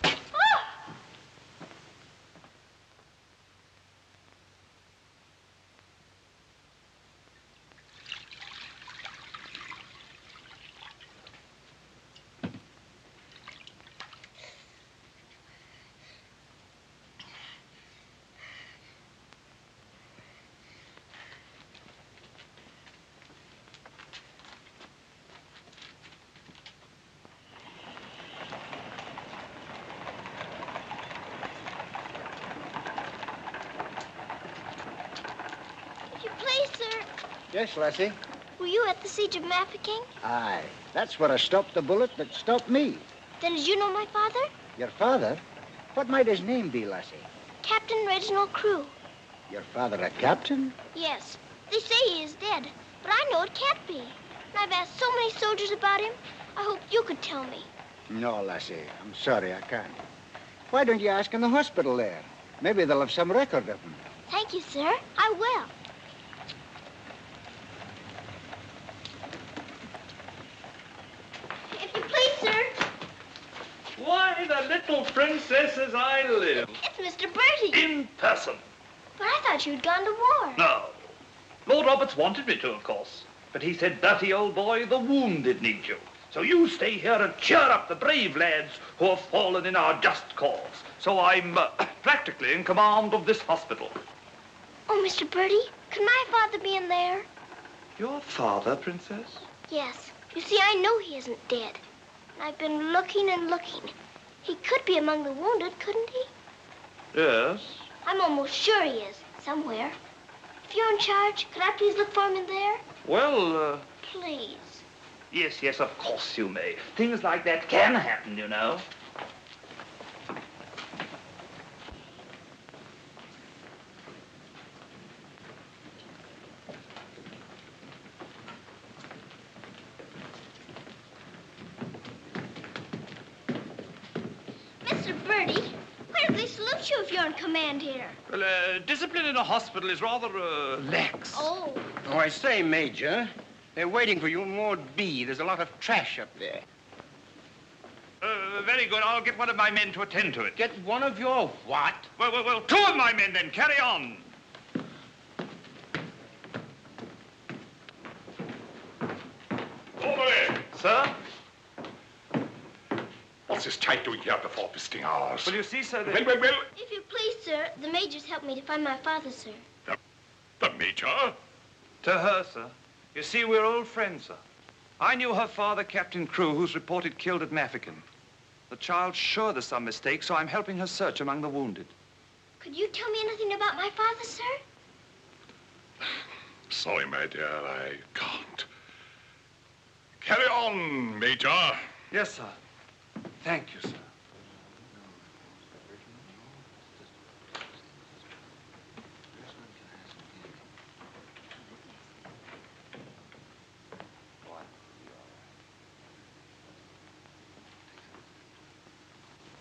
Yes, Lassie? Were you at the siege of Mafeking? Aye. That's where I stopped the bullet that stopped me. Then did you know my father? Your father? What might his name be, Lassie? Captain Reginald Crewe. Your father a captain? Yes. They say he is dead, but I know it can't be. And I've asked so many soldiers about him, I hoped you could tell me. No, Lassie. I'm sorry, I can't. Why don't you ask in the hospital there? Maybe they'll have some record of him. Thank you, sir. I will. If you please, sir. Why, the little princess as I live. It's Mr. Bertie. In person. But I thought you'd gone to war. No. Lord Roberts wanted me to, of course. But he said, "Bertie, old boy, the wounded need you. So you stay here and cheer up the brave lads who have fallen in our just cause." So I'm practically in command of this hospital. Oh, Mr. Bertie, could my father be in there? Your father, Princess? Yes. You see, I know he isn't dead. I've been looking and looking. He could be among the wounded, couldn't he? Yes. I'm almost sure he is, somewhere. If you're in charge, could I please look for him in there? Well, Please. Yes, of course you may. Things like that can happen, you know. Mr. Bertie, why do they salute you if you're in command here? Well, discipline in a hospital is rather, lax. Oh. Oh, I say, Major, they're waiting for you in Ward B. There's a lot of trash up there. Very good. I'll get one of my men to attend to it. Get one of your what? Well, two of my men then. Carry on. Over there. Sir? What's this type doing here before visiting hours? Well, you see, sir, Well. If you please, sir, the major's helped me to find my father, sir. The Major? To her, sir. You see, we're old friends, sir. I knew her father, Captain Crewe, who's reported killed at Mafeking. The child's sure there's some mistake, so I'm helping her search among the wounded. Could you tell me anything about my father, sir? Sorry, my dear, I can't. Carry on, Major. Yes, sir. Thank you, sir.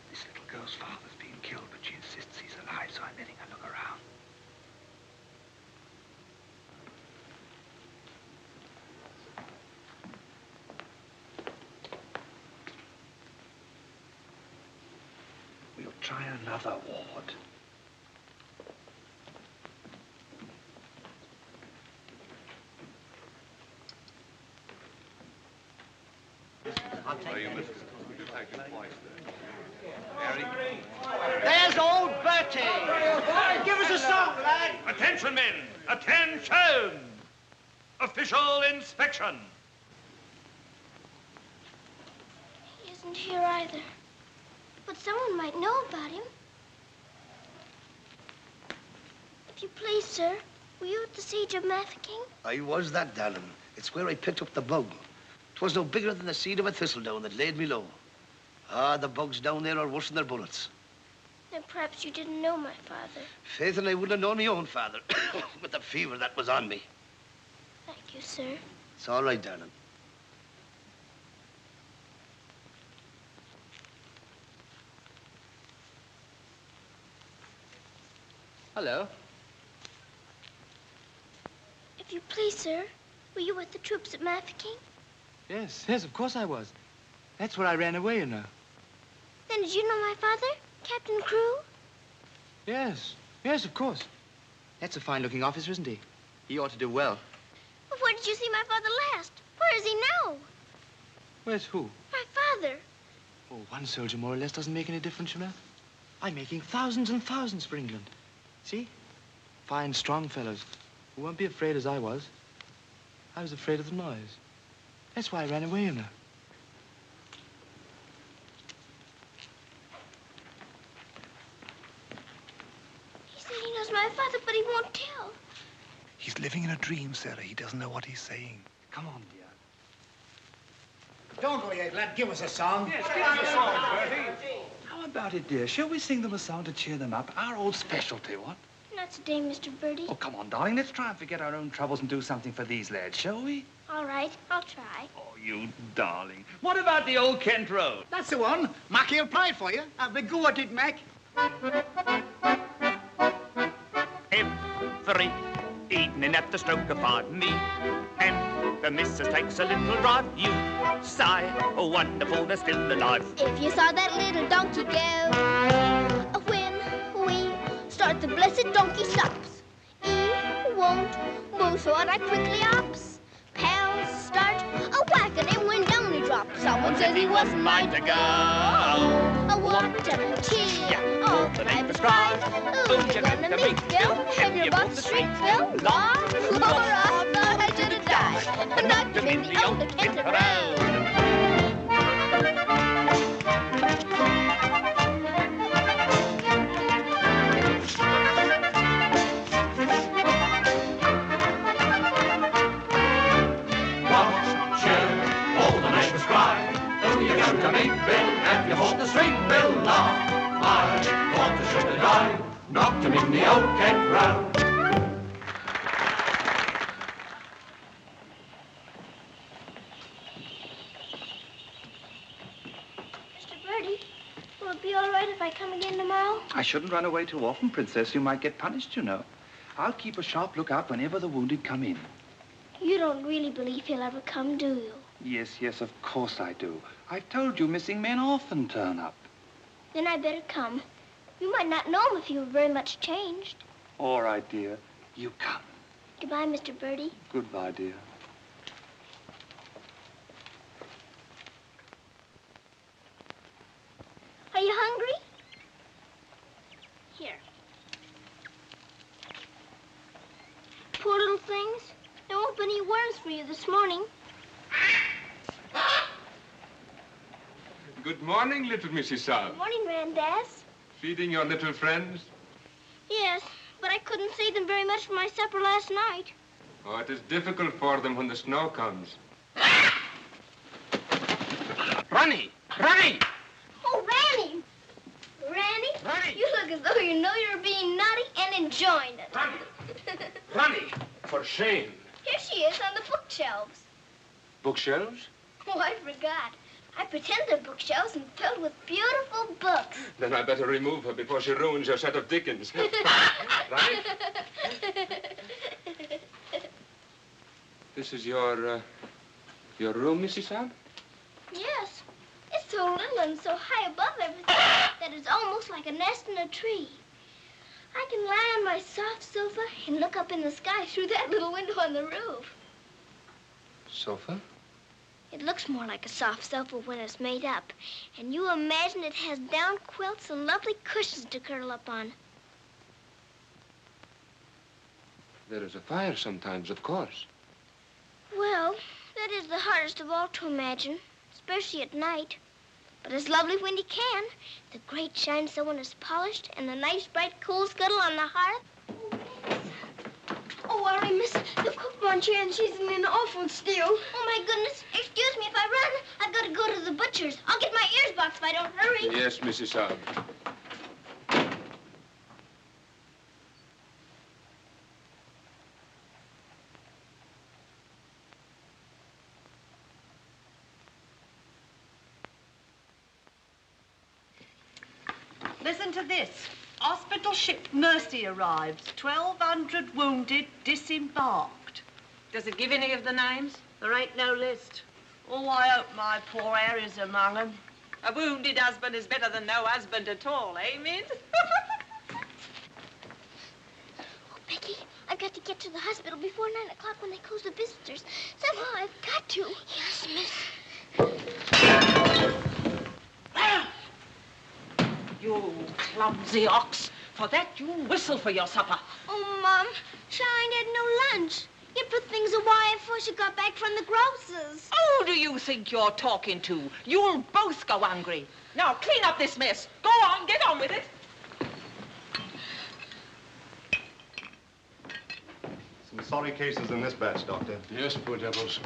This little girl's father's been killed, but she insists he's alive, so I'm letting her look around. We'll try another ward. There's old Bertie. Give us a song, lad. Attention, men. Attention. Official inspection. He isn't here either. But someone might know about him. If you please, sir, were you at the siege of Mafeking? I was that, darling. It's where I picked up the bug. 'Twas no bigger than the seed of a thistledown that laid me low. Ah, the bugs down there are worse than their bullets. Then perhaps you didn't know my father. Faith, and I wouldn't have known my own father with the fever that was on me. Thank you, sir. It's all right, darling. Hello. If you please, sir, were you with the troops at Mafeking? Yes, of course I was. That's where I ran away, you know. Then did you know my father, Captain Crewe? Yes, of course. That's a fine-looking officer, isn't he? He ought to do well. But where did you see my father last? Where is he now? Where's who? My father. Oh, one soldier more or less doesn't make any difference, you know. I'm making thousands and thousands for England. See? Fine, strong fellows who won't be afraid as I was. I was afraid of the noise. That's why I ran away, you know. He said he knows my father, but he won't tell. He's living in a dream, Sarah. He doesn't know what he's saying. Come on, dear. Don't go yet, lad. Give us a song. Yes, give us a song, Bertie. How about it, dear? Shall we sing them a song to cheer them up? Our old specialty, what? Not today, Mr. Bertie. Oh, come on, darling. Let's try and forget our own troubles and do something for these lads, shall we? All right, I'll try. Oh, you darling. What about the old Kent Road? That's the one. Mackie'll play it for you. Have a go at it, Mac. Every evening at the stroke of 5, me and the missus takes a little drive. You sigh, oh wonderful, they're still alive. If you saw that little donkey go, when we start, the blessed donkey stops. He won't move, so I quickly ups. Pound Someone says he wasn't mine to go. Oh, what a cheer. Oh, the neighbors cry. Who you gonna meet, Bill? Have your butt street, Bill? Lord, I thought I should have died. And not giving the old Kent around. To meet Bill, and you hold the string, Bill, law. I thought I should have died, knocked him in the old Kent round. Mr. Birdie, will it be all right if I come again tomorrow? I shouldn't run away too often, Princess. You might get punished, you know. I'll keep a sharp lookout whenever the wounded come in. You don't really believe he'll ever come, do you? Yes, of course I do. I've told you missing men often turn up. Then I better come. You might not know him if he were very much changed. All right, dear. You come. Goodbye, Mr. Birdie. Goodbye, dear. Are you hungry? Here. Poor little things. There won't be any worms for you this morning. Good morning, little Mrs. Sara. Good morning, Randaz. Feeding your little friends? Yes, but I couldn't save them very much for my supper last night. Oh, it is difficult for them when the snow comes. Ronnie! Ronnie! Oh, Ranny! Ranny, you look as though you know you're being naughty and enjoying it. Ronnie! For shame. Here she is on the bookshelves. Bookshelves? Oh, I forgot. I pretend they're bookshelves and filled with beautiful books. Then I better remove her before she ruins your set of Dickens. Right? This is your room, Mrs. Sara? Yes. It's so little and so high above everything that it's almost like a nest in a tree. I can lie on my soft sofa and look up in the sky through that little window on the roof. Sofa? It looks more like a soft sofa when it's made up. And you imagine it has down quilts and lovely cushions to curl up on. There is a fire sometimes, of course. Well, that is the hardest of all to imagine, especially at night. But it's lovely when you can. The grate shines so when it's polished, and the nice bright coal scuttle on the hearth. Oh, worry, miss. The cook wants you, and she's in an awful stew. Oh, my goodness. Excuse me if I run. I've got to go to the butcher's. I'll get my ears boxed if I don't hurry. Yes, Mrs. Sara. Listen to this. Hospital ship Mercy arrives. 1,200 wounded disembarked. Does it give any of the names? There ain't no list. Oh, I hope my poor Harry's among them. A wounded husband is better than no husband at all, eh, Min? Oh, Becky, I've got to get to the hospital before 9 o'clock when they close the visitors. Somehow I've got to. Yes, miss. You clumsy ox. For that, you whistle for your supper. Oh, Mom, Shine had no lunch. You put things away before she got back from the grocer's. Who do you think you're talking to? You'll both go hungry. Now, clean up this mess. Go on, get on with it. Some sorry cases in this batch, Doctor. Yes, poor devils.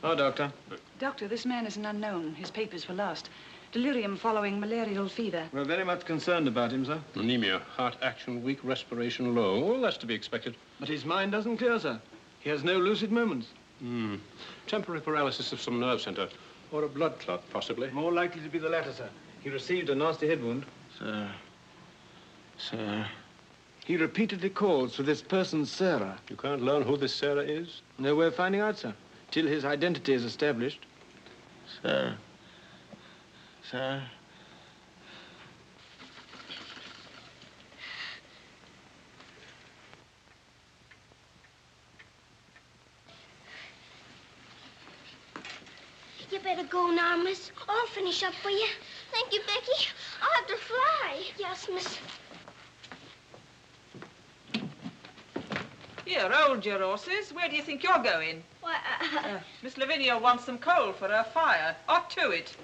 Oh, Doctor. Doctor, this man is an unknown. His papers were lost. Delirium following malarial fever. We're very much concerned about him, sir. Anemia, heart action weak, respiration low. Well, that's to be expected. But his mind doesn't clear, sir. He has no lucid moments. Temporary paralysis of some nerve center. Or a blood clot, possibly. More likely to be the latter, sir. He received a nasty head wound. Sir. He repeatedly calls for this person, Sara. You can't learn who this Sara is? No way of finding out, sir. Till his identity is established. Sir. better go now, miss. I'll finish up for you. Thank you, Becky. I'll have to fly. Yes, miss. Here, hold your horses. Where do you think you're going? Why, Miss Lavinia wants some coal for her fire. Up to it.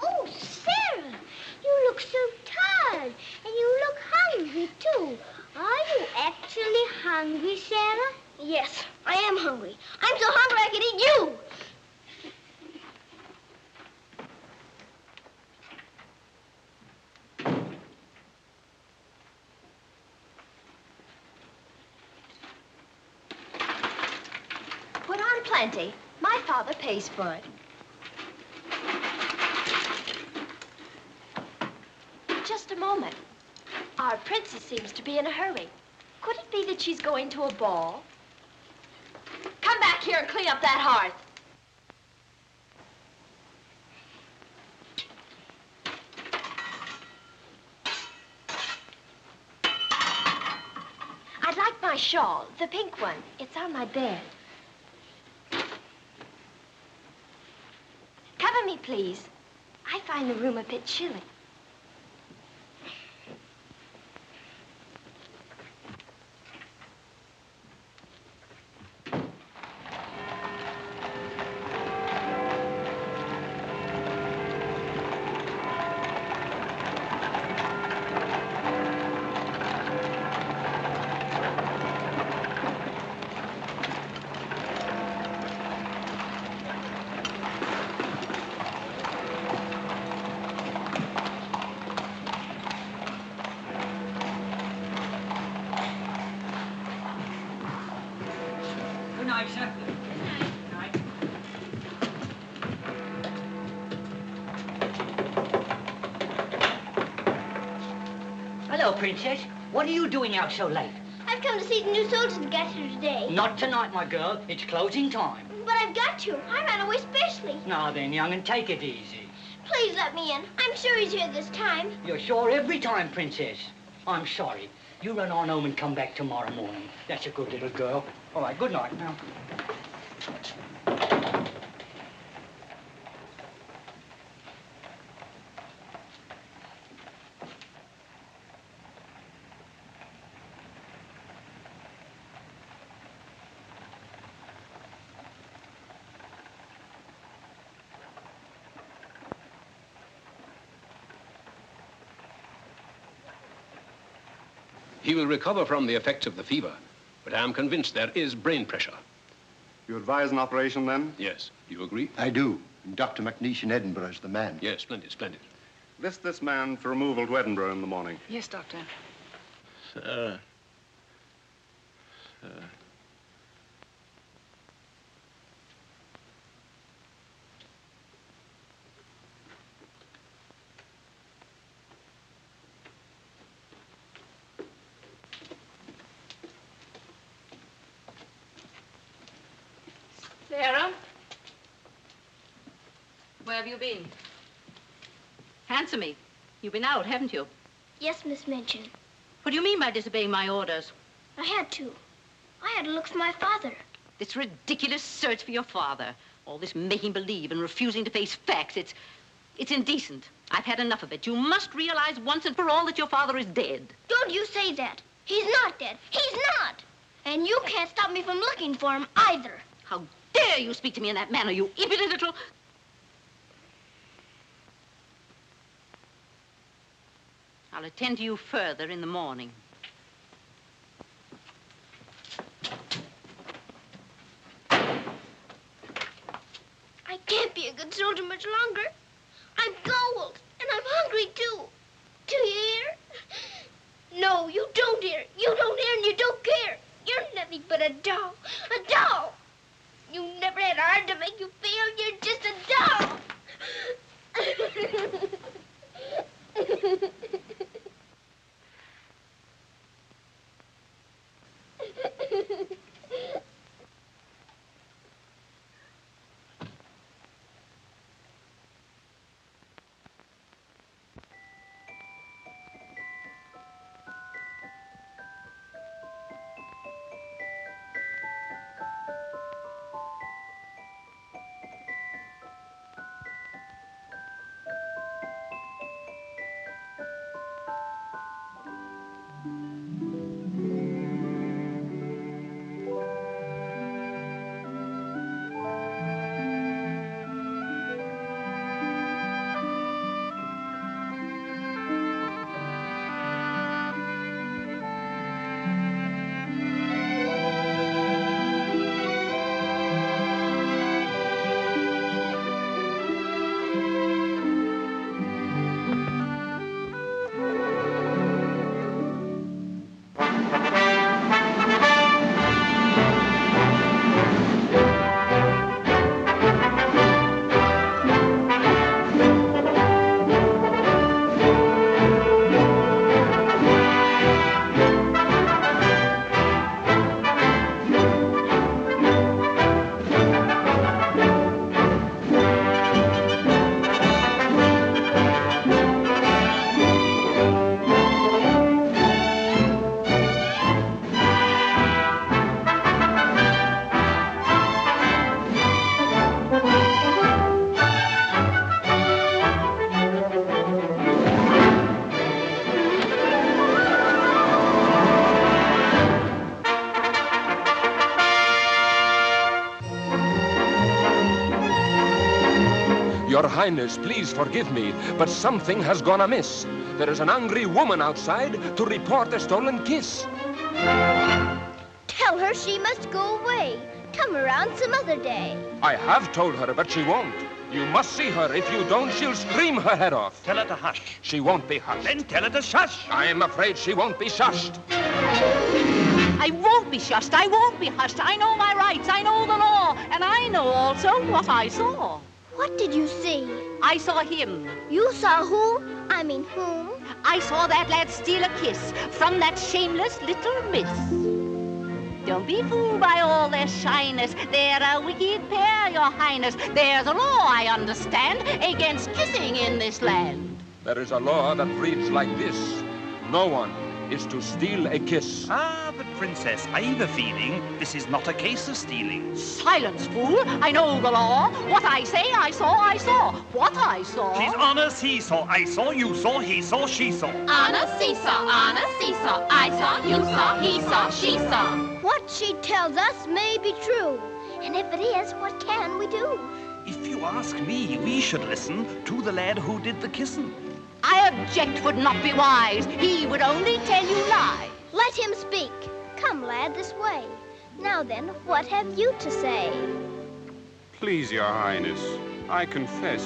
Oh, Sarah, you look so tired, and you look hungry, too. Are you actually hungry, Sarah? Yes, I am hungry. I'm so hungry I could eat you. Put on plenty. My father pays for it. Just a moment. Our princess seems to be in a hurry. Could it be that she's going to a ball? Come back here and clean up that hearth. I'd like my shawl, the pink one. It's on my bed. Cover me, please. I find the room a bit chilly. Good night, sir. Hello, Princess. What are you doing out so late? I've come to see the new soldiers that got here today. Not tonight, my girl. It's closing time. But I've got to. I ran away specially. Now then, young, and take it easy. Please let me in. I'm sure he's here this time. You're sure every time, Princess. I'm sorry. You run on home and come back tomorrow morning. That's a good little girl. All right, good night now. He will recover from the effects of the fever, but I am convinced there is brain pressure. You advise an operation, then? Yes. Do you agree? I do. And Dr. McNeish in Edinburgh is the man. Yes, splendid, splendid. List this man for removal to Edinburgh in the morning. Yes, Doctor. Sir. Sarah? Where have you been? Answer me. You've been out, haven't you? Yes, Miss Minchin. What do you mean by disobeying my orders? I had to. I had to look for my father. This ridiculous search for your father. All this making believe and refusing to face facts. It's indecent. I've had enough of it. You must realize once and for all that your father is dead. Don't you say that. He's not dead. He's not. And you can't stop me from looking for him either. How dare you speak to me in that manner, you impudent little... I'll attend to you further in the morning. I can't be a good soldier much longer. I'm cold, and I'm hungry, too. Do you hear? No, you don't hear. You don't hear and you don't care. You're nothing but a doll. A doll. You never had a heart to make you feel. You're just a doll. Your Highness, please forgive me, but something has gone amiss. There is an angry woman outside to report a stolen kiss. Tell her she must go away. Come around some other day. I have told her, but she won't. You must see her. If you don't, she'll scream her head off. Tell her to hush. She won't be hushed. Then tell her to shush. I am afraid she won't be shushed. I won't be shushed. I won't be hushed. I know my rights. I know the law. And I know also what I saw. What did you see? I saw him. You saw who? I mean whom? I saw that lad steal a kiss from that shameless little miss. Don't be fooled by all their shyness. They're a wicked pair, Your Highness. There's a law, I understand, against kissing in this land. There is a law that reads like this. No one is to steal a kiss. Ah, but Princess, I've a feeling this is not a case of stealing. Silence, fool. I know the law. What I say, I saw, I saw. What I saw... She's on a seesaw. I saw, you saw, he saw, she saw. On a seesaw, on a seesaw. I saw, you saw, he saw, she saw. What she tells us may be true. And if it is, what can we do? If you ask me, we should listen to the lad who did the kissing. I object would not be wise. He would only tell you lies. Let him speak. Come, lad, this way. Now then, what have you to say? Please, Your Highness, I confess,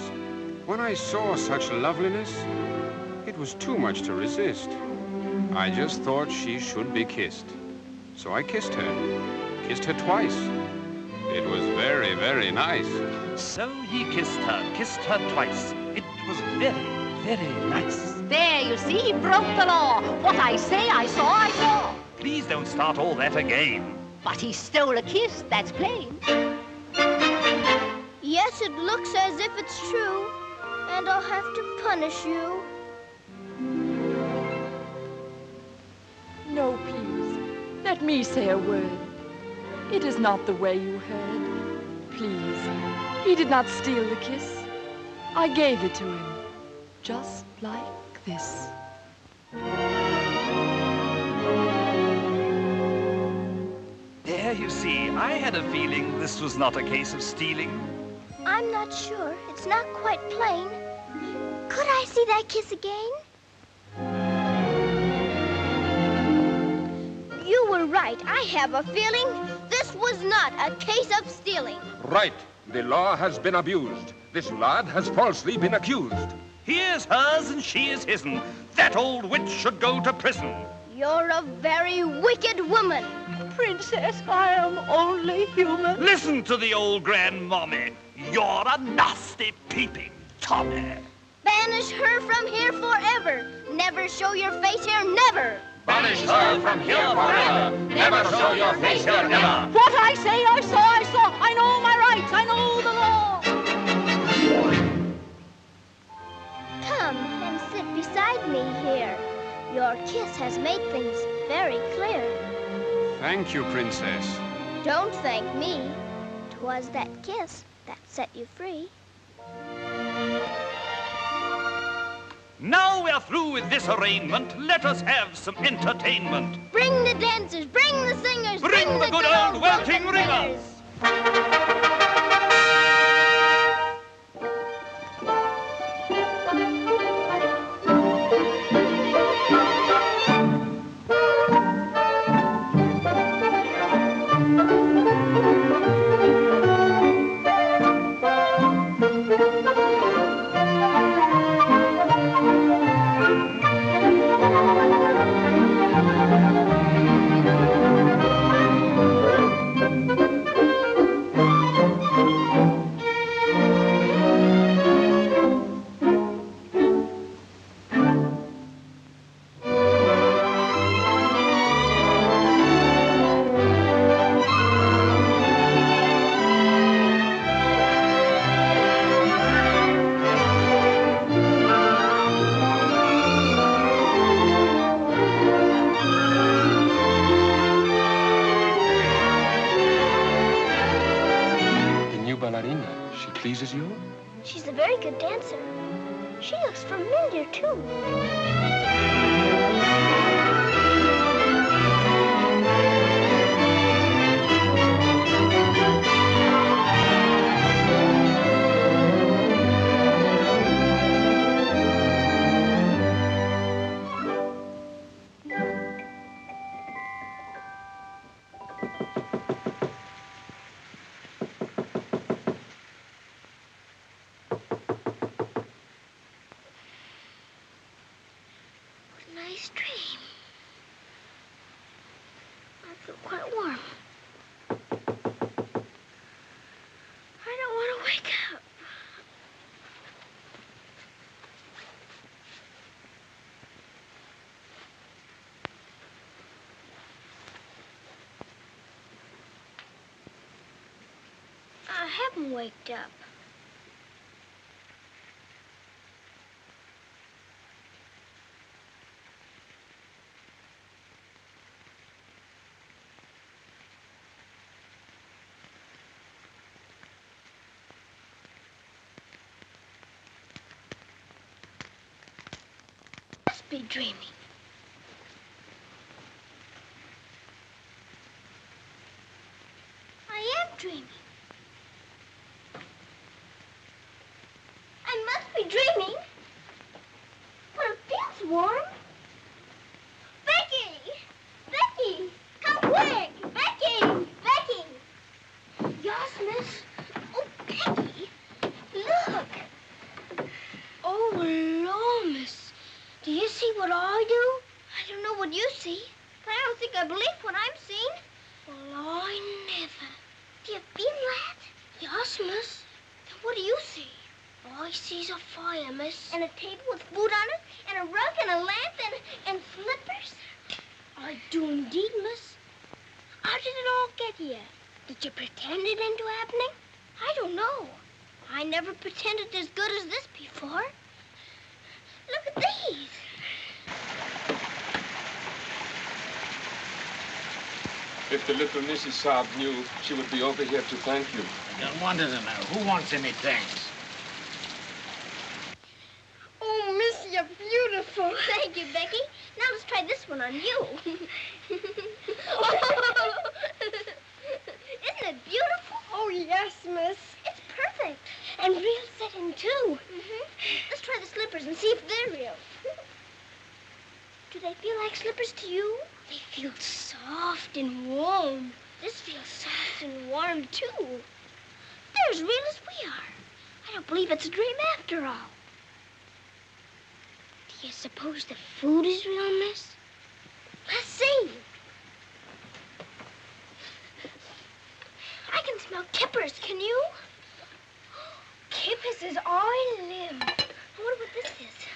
when I saw such loveliness, it was too much to resist. I just thought she should be kissed. So I kissed her twice. It was very, very nice. So he kissed her twice. It was very, very nice. There, you see, he broke the law. What I say, I saw, I saw. Please don't start all that again. But he stole a kiss, that's plain. Yes, it looks as if it's true. And I'll have to punish you. No, please. Let me say a word. It is not the way you heard. Please, he did not steal the kiss. I gave it to him, just like this. There, you see, I had a feeling this was not a case of stealing. I'm not sure. It's not quite plain. Could I see that kiss again? You were right. I have a feeling this was not a case of stealing. Right. The law has been abused. This lad has falsely been accused. He is hers and she is his'n. That old witch should go to prison. You're a very wicked woman. Princess, I am only human. Listen to the old grandmommy. You're a nasty peeping Tommy. Banish her from here forever. Never show your face here, never. Banish her from here forever. Never show your face here, never. What I say, I saw, I saw. I know my rights, I know the law. Come and sit beside me here. Your kiss has made things very clear. Thank you, Princess. Don't thank me. 'Twas that kiss that set you free. Now we're through with this arraignment. Let us have some entertainment. Bring the dancers, bring the singers, bring the good old welting ringers. Pleases you? She's a very good dancer. She looks familiar, too. Nice dream. I feel quite warm. I don't want to wake up. I haven't waked up. Must be dreaming. I am dreaming. I must be dreaming. But it feels warm. Becky! Becky! Come quick! Becky! Becky! Yes, miss. Oh, Becky! Look! Oh, Lord, miss. Do you see what I do? I don't know what you see, but I don't think I believe what I'm seeing. Well, I never. Do you feel that? Yes, miss. Then what do you see? All I see's a fire, miss. And a table with food on it, and a rug, and a lamp, and slippers. I do indeed, miss. How did it all get here? Did you pretend it into happening? I don't know. I never pretended as good as this before. Look at these. If the little Mrs. Saab knew, she would be over here to thank you. I don't want to know. Who wants any thanks? Oh, miss, you're beautiful. Thank you, Becky. Now let's try this one on you. Isn't it beautiful? Oh, yes, miss. It's perfect. And real setting, too. Let's try the slippers and see if they're real. Do they feel like slippers to you? They feel soft and warm. This feels soft and warm, too. They're as real as we are. I don't believe it's a dream after all. Do you suppose the food is real, miss? Let's see. I can smell kippers, can you? Kippers is all I live. I wonder what this is.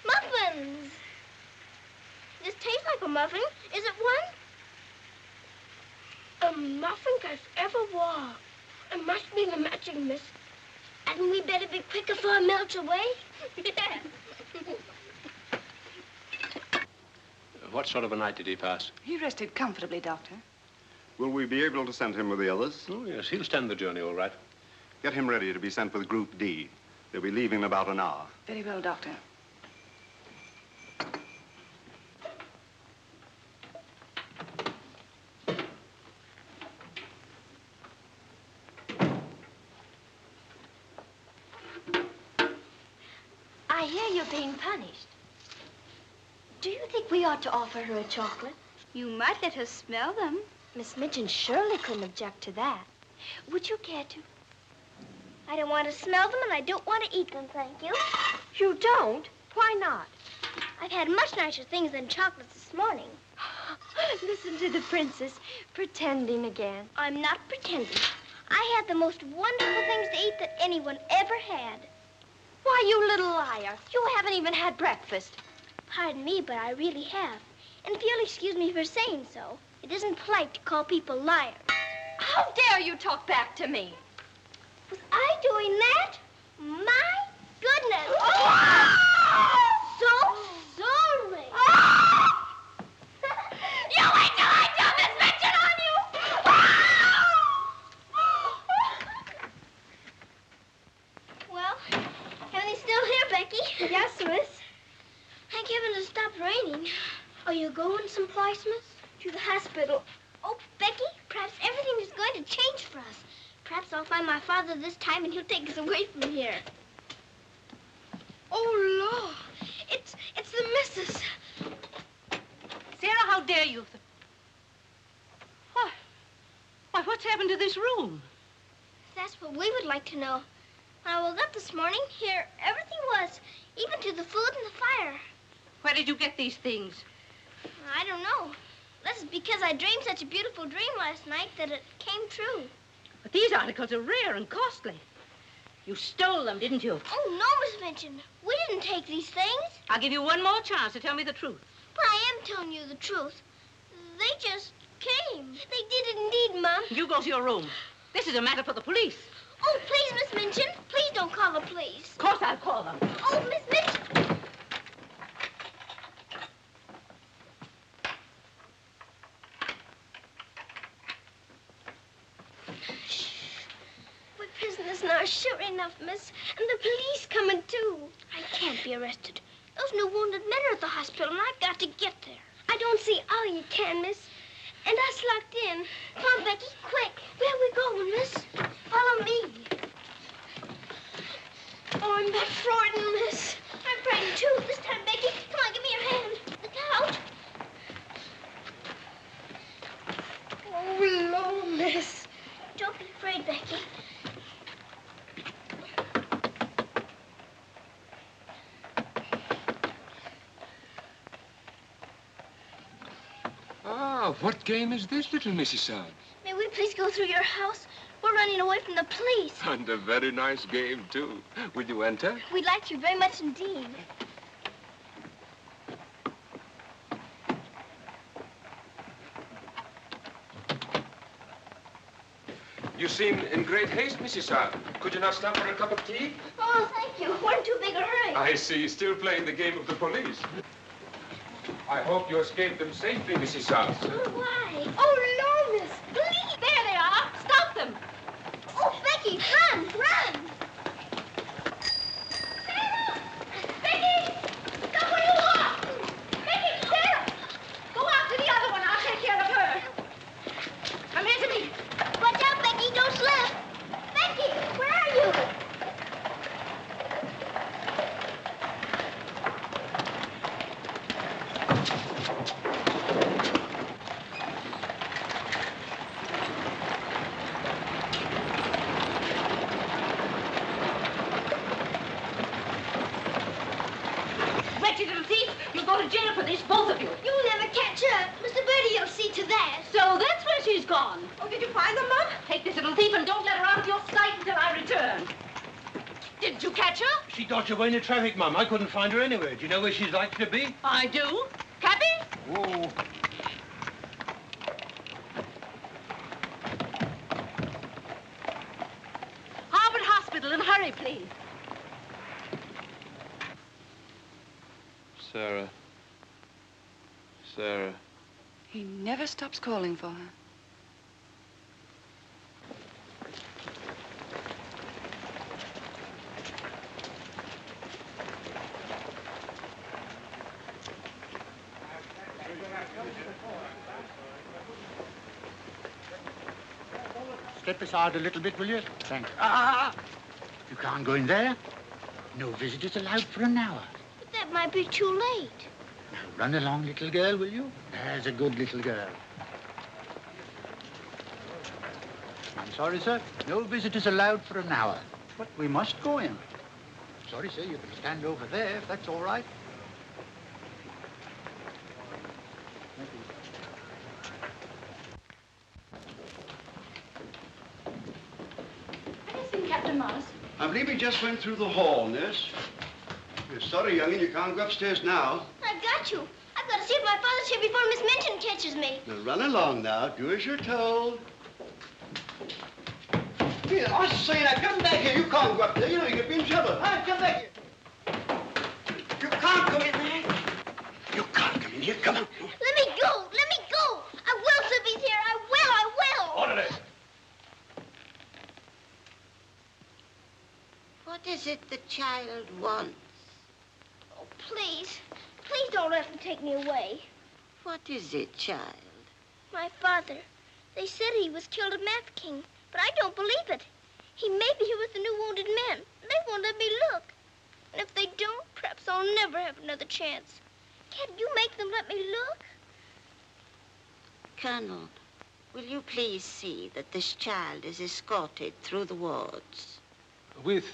Muffins. This tastes like a muffin. Is it one? A muffin as ever was. It must be the magic, miss. Hadn't we better be quick before it melts away? Yeah. What sort of a night did he pass? He rested comfortably, Doctor. Will we be able to send him with the others? Oh, yes, he'll stand the journey all right. Get him ready to be sent with Group D. They'll be leaving in about an hour. Very well, Doctor. I hear you're being punished. Do you think we ought to offer her a chocolate? You might let her smell them. Miss Mitchell surely couldn't object to that. Would you care to? I don't want to smell them, and I don't want to eat them, thank you. You don't? Why not? I've had much nicer things than chocolates this morning. Listen to the princess, pretending again. I'm not pretending. I had the most wonderful things to eat that anyone ever had. Why, you little liar. You haven't even had breakfast. Pardon me, but I really have. And if you'll excuse me for saying so, it isn't polite to call people liars. How dare you talk back to me? Was I doing that? My goodness. So sorry. You wait till I tell Miss Mitchell on you! Well, everything's still here, Becky. Yes, miss. Thank heaven it stopped raining. Are you going someplace, miss? To the hospital. Oh, Becky, perhaps everything is going to change for us. Perhaps I'll find my father this time and he'll take us away from here. Oh, Lord. It's the missus. Sarah, how dare you? What? what's happened to this room? That's what we would like to know. When I woke up this morning, here everything was, even to the food and the fire. Where did you get these things? I don't know. This is because I dreamed such a beautiful dream last night that it came true. But these articles are rare and costly. You stole them, didn't you? Oh, no, Miss Minchin. We didn't take these things. I'll give you one more chance to tell me the truth. But I am telling you the truth. They just came. They did indeed, Mom. You go to your room. This is a matter for the police. Oh, please, Miss Minchin. Please don't call the police. Of course I'll call them. Oh, Miss Minchin. We're prisoners now, sure enough, miss. And the police coming, too. I can't be arrested. Those new wounded men are at the hospital, and I've got to get there. I don't see how you can, miss. And us locked in. Come on, Becky, quick. Where are we going, miss? Follow me. Oh, I'm that frightened, miss. I'm frightened, too. This time, Becky, come on, give me your hand. Look out. Oh, Lord, miss. Don't be afraid, Becky. Ah, what game is this, little Missy Son? May we please go through your house? We're running away from the police. And a very nice game, too. Will you enter? We'd like to very much indeed. You seem in great haste, Missy Son. Could you not stop for a cup of tea? Oh, thank you. We're in too big a hurry. I see. Still playing the game of the police. I hope you escaped them safely, Missy Son. Oh, why? Oh, no, miss. Please. There they are. Stop them. Oh, Becky, run, run. Sarah! Becky! Stop where you are! Becky, Sarah! Go after the other one. I'll take care of her. Come here to me. Watch out, Becky. Don't slip. Becky, where are you? Wretched little thief. You'll go to jail for this, both of you. You'll never catch her. Mr. Birdie will see to that. So that's where she's gone. Oh, did you find them, Mom? Take this little thief and don't let her out of your sight until I return. Didn't you catch her? She dodged away in the traffic, Mum. I couldn't find her anywhere. Do you know where she's likely to be? I do. Cappy? Whoa. Harvard Hospital, and hurry, please. Sarah. Sarah. He never stops calling for her. Step aside a little bit, will you? Thanks. You can't go in there. No visitors allowed for an hour. But that might be too late. Now, run along, little girl, will you? There's a good little girl. I'm sorry, sir. No visitors allowed for an hour. But we must go in. Sorry, sir. You can stand over there, if that's all right. Thank you. Captain Morris. I believe he just went through the hall, nurse. You're sorry, young'un, you can't go upstairs now. I've got you. I've got to see if my father's here before Miss Minchin catches me. Now run along now. Do as you're told. Here, I say now, come back here. You can't go up there. You know you could be in trouble. All right, come back here. You can't go in there. You can't come in here. Come on. Let me go. Let me go. I will, sir, if he's here. I will. I will. Orderly. What is it the child wants? Oh, please. Please don't let him take me away. What is it, child? My father. They said he was killed at Mafeking, but I don't believe it. He may be here with the new wounded men. They won't let me look. And if they don't, perhaps I'll never have another chance. Can't you make them let me look? Colonel, Will you please see that this child is escorted through the wards? With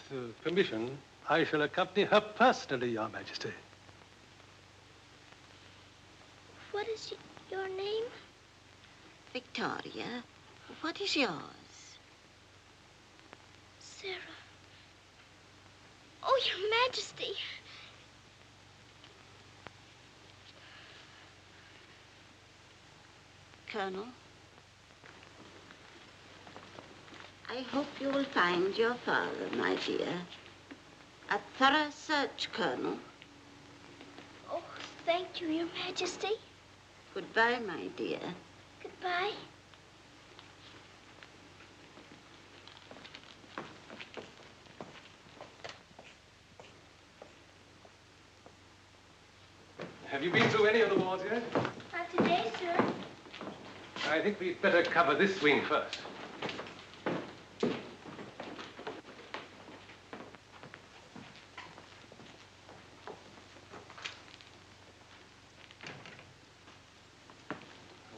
permission, I shall accompany her personally, Your Majesty. What is your name? Victoria, what is yours? Sara. Oh, Your Majesty. Colonel, I hope you will find your father, my dear. A thorough search, Colonel. Oh, thank you, Your Majesty. Goodbye, my dear. Goodbye. Have you been through any of the wards yet? Not today, sir. I think we'd better cover this wing first.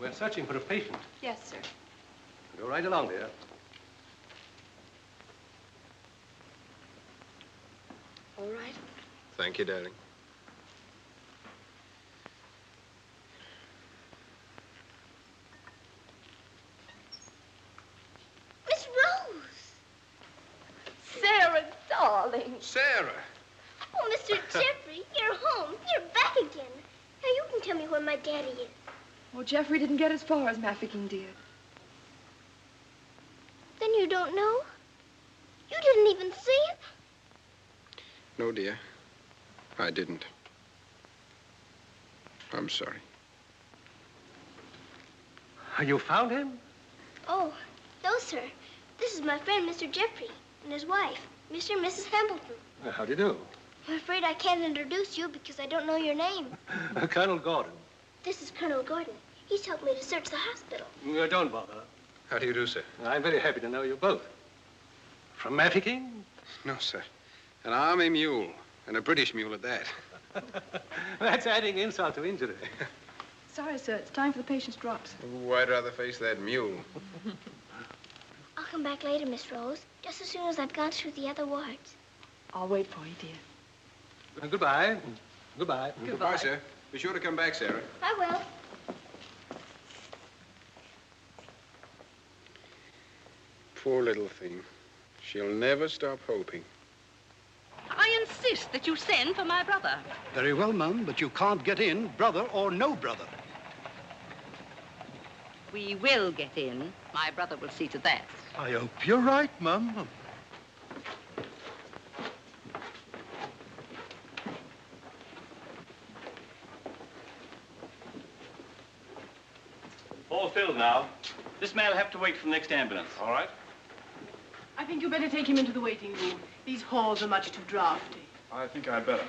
We're searching for a patient. Yes, sir. Go right along, dear. All right. Thank you, darling. Miss Rose! Sarah, darling. Sarah! Oh, Mr. Geoffrey, you're home. You're back again. Now you can tell me where my daddy is. Oh, Geoffrey didn't get as far as Mafeking, dear. Then you don't know? You didn't even see him? No, dear. I didn't. I'm sorry. You found him? Oh, no, sir. This is my friend, Mr. Geoffrey, and his wife, Mr. and Mrs. Hambleton. How do you do? I'm afraid I can't introduce you because I don't know your name. Colonel Gordon. This is Colonel Gordon. He's helped me to search the hospital. Don't bother. How do you do, sir? I'm very happy to know you both. From Mafeking? No, sir. An army mule, and a British mule at that. That's adding insult to injury. Sorry, sir. It's time for the patient's drops. Oh, I'd rather face that mule. I'll come back later, Miss Rose, just as soon as I've gone through the other wards. I'll wait for you, dear. Goodbye. Goodbye. Goodbye, sir. Be sure to come back, Sarah. I will. Poor little thing. She'll never stop hoping. I insist that you send for my brother. Very well, Mum, but you can't get in, brother or no brother. We will get in. My brother will see to that. I hope you're right, Mum. All filled now. This man will have to wait for the next ambulance. All right. I think you better take him into the waiting room. These halls are much too drafty. I think I'd better.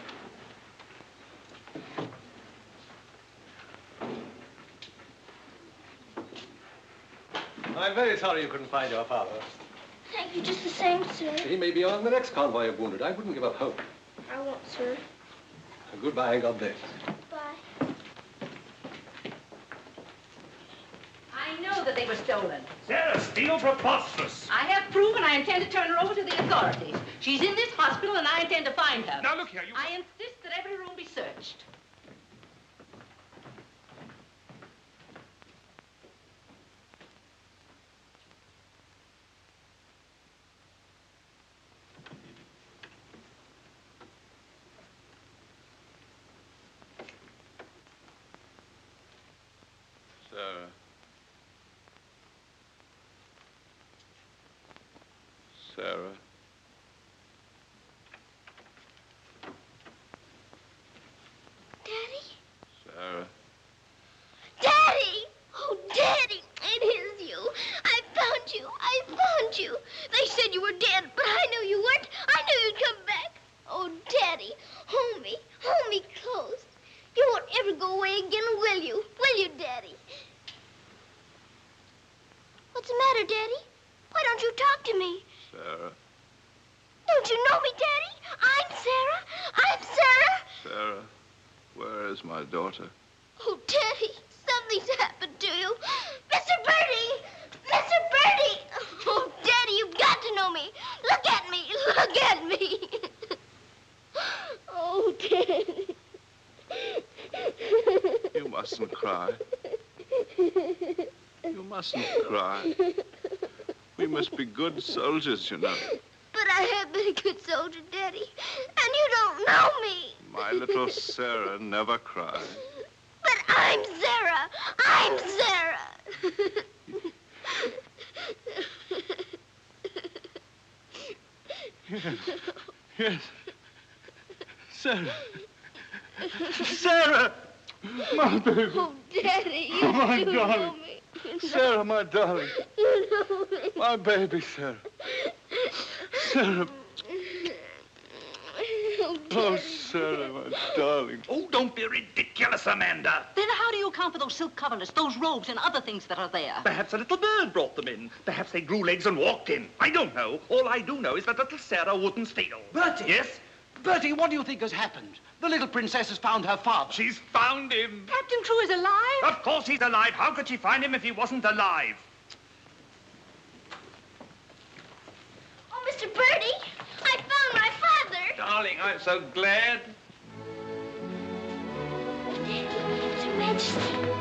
I'm very sorry you couldn't find your father. Thank you just the same, sir. He may be on the next convoy of wounded. I wouldn't give up hope. I won't, sir. Goodbye and God bless. Bye. I know that they were stolen. Sarah, steal preposterous. I have proof, and I intend to turn her over to the authorities. She's in this hospital, and I intend to find her. Now, look here, you... I insist that every room be searched. Sarah. Sarah. Daddy? Sarah. Daddy! Oh, Daddy, it is you. I found you. I found you. They said you were dead, but I knew you weren't. I knew you'd come back. Oh, Daddy, hold me close. You won't ever go away again, will you? Will you, Daddy? What's the matter, Daddy? Why don't you talk to me? Sarah. Don't you know me, Daddy? I'm Sarah. I'm Sarah. Sarah, where is my daughter? Oh, Daddy, something's happened to you. Mr. Birdie! cry. You mustn't cry. We must be good soldiers, you know. But I have been a good soldier, Daddy, and you don't know me. My little Sarah never cries. But I'm Sarah. I'm Sarah. Yes. Yes. Sarah. Sarah! My baby. Oh, Daddy, you my do darling. know me. You know. Sarah, my darling. You know me. My baby, Sarah. Sarah. Oh, Sarah, my darling. Oh, don't be ridiculous, Amanda. Then how do you account for those silk coverlets, those robes, and other things that are there? Perhaps a little bird brought them in. Perhaps they grew legs and walked in. I don't know. All I do know is that little Sarah wouldn't steal. Bertie! Yes? Bertie, what do you think has happened? The little princess has found her father. She's found him. Captain Crewe is alive? Of course he's alive. How could she find him if he wasn't alive? Oh, Mr. Birdie, I found my father. Darling, I'm so glad. Your Majesty.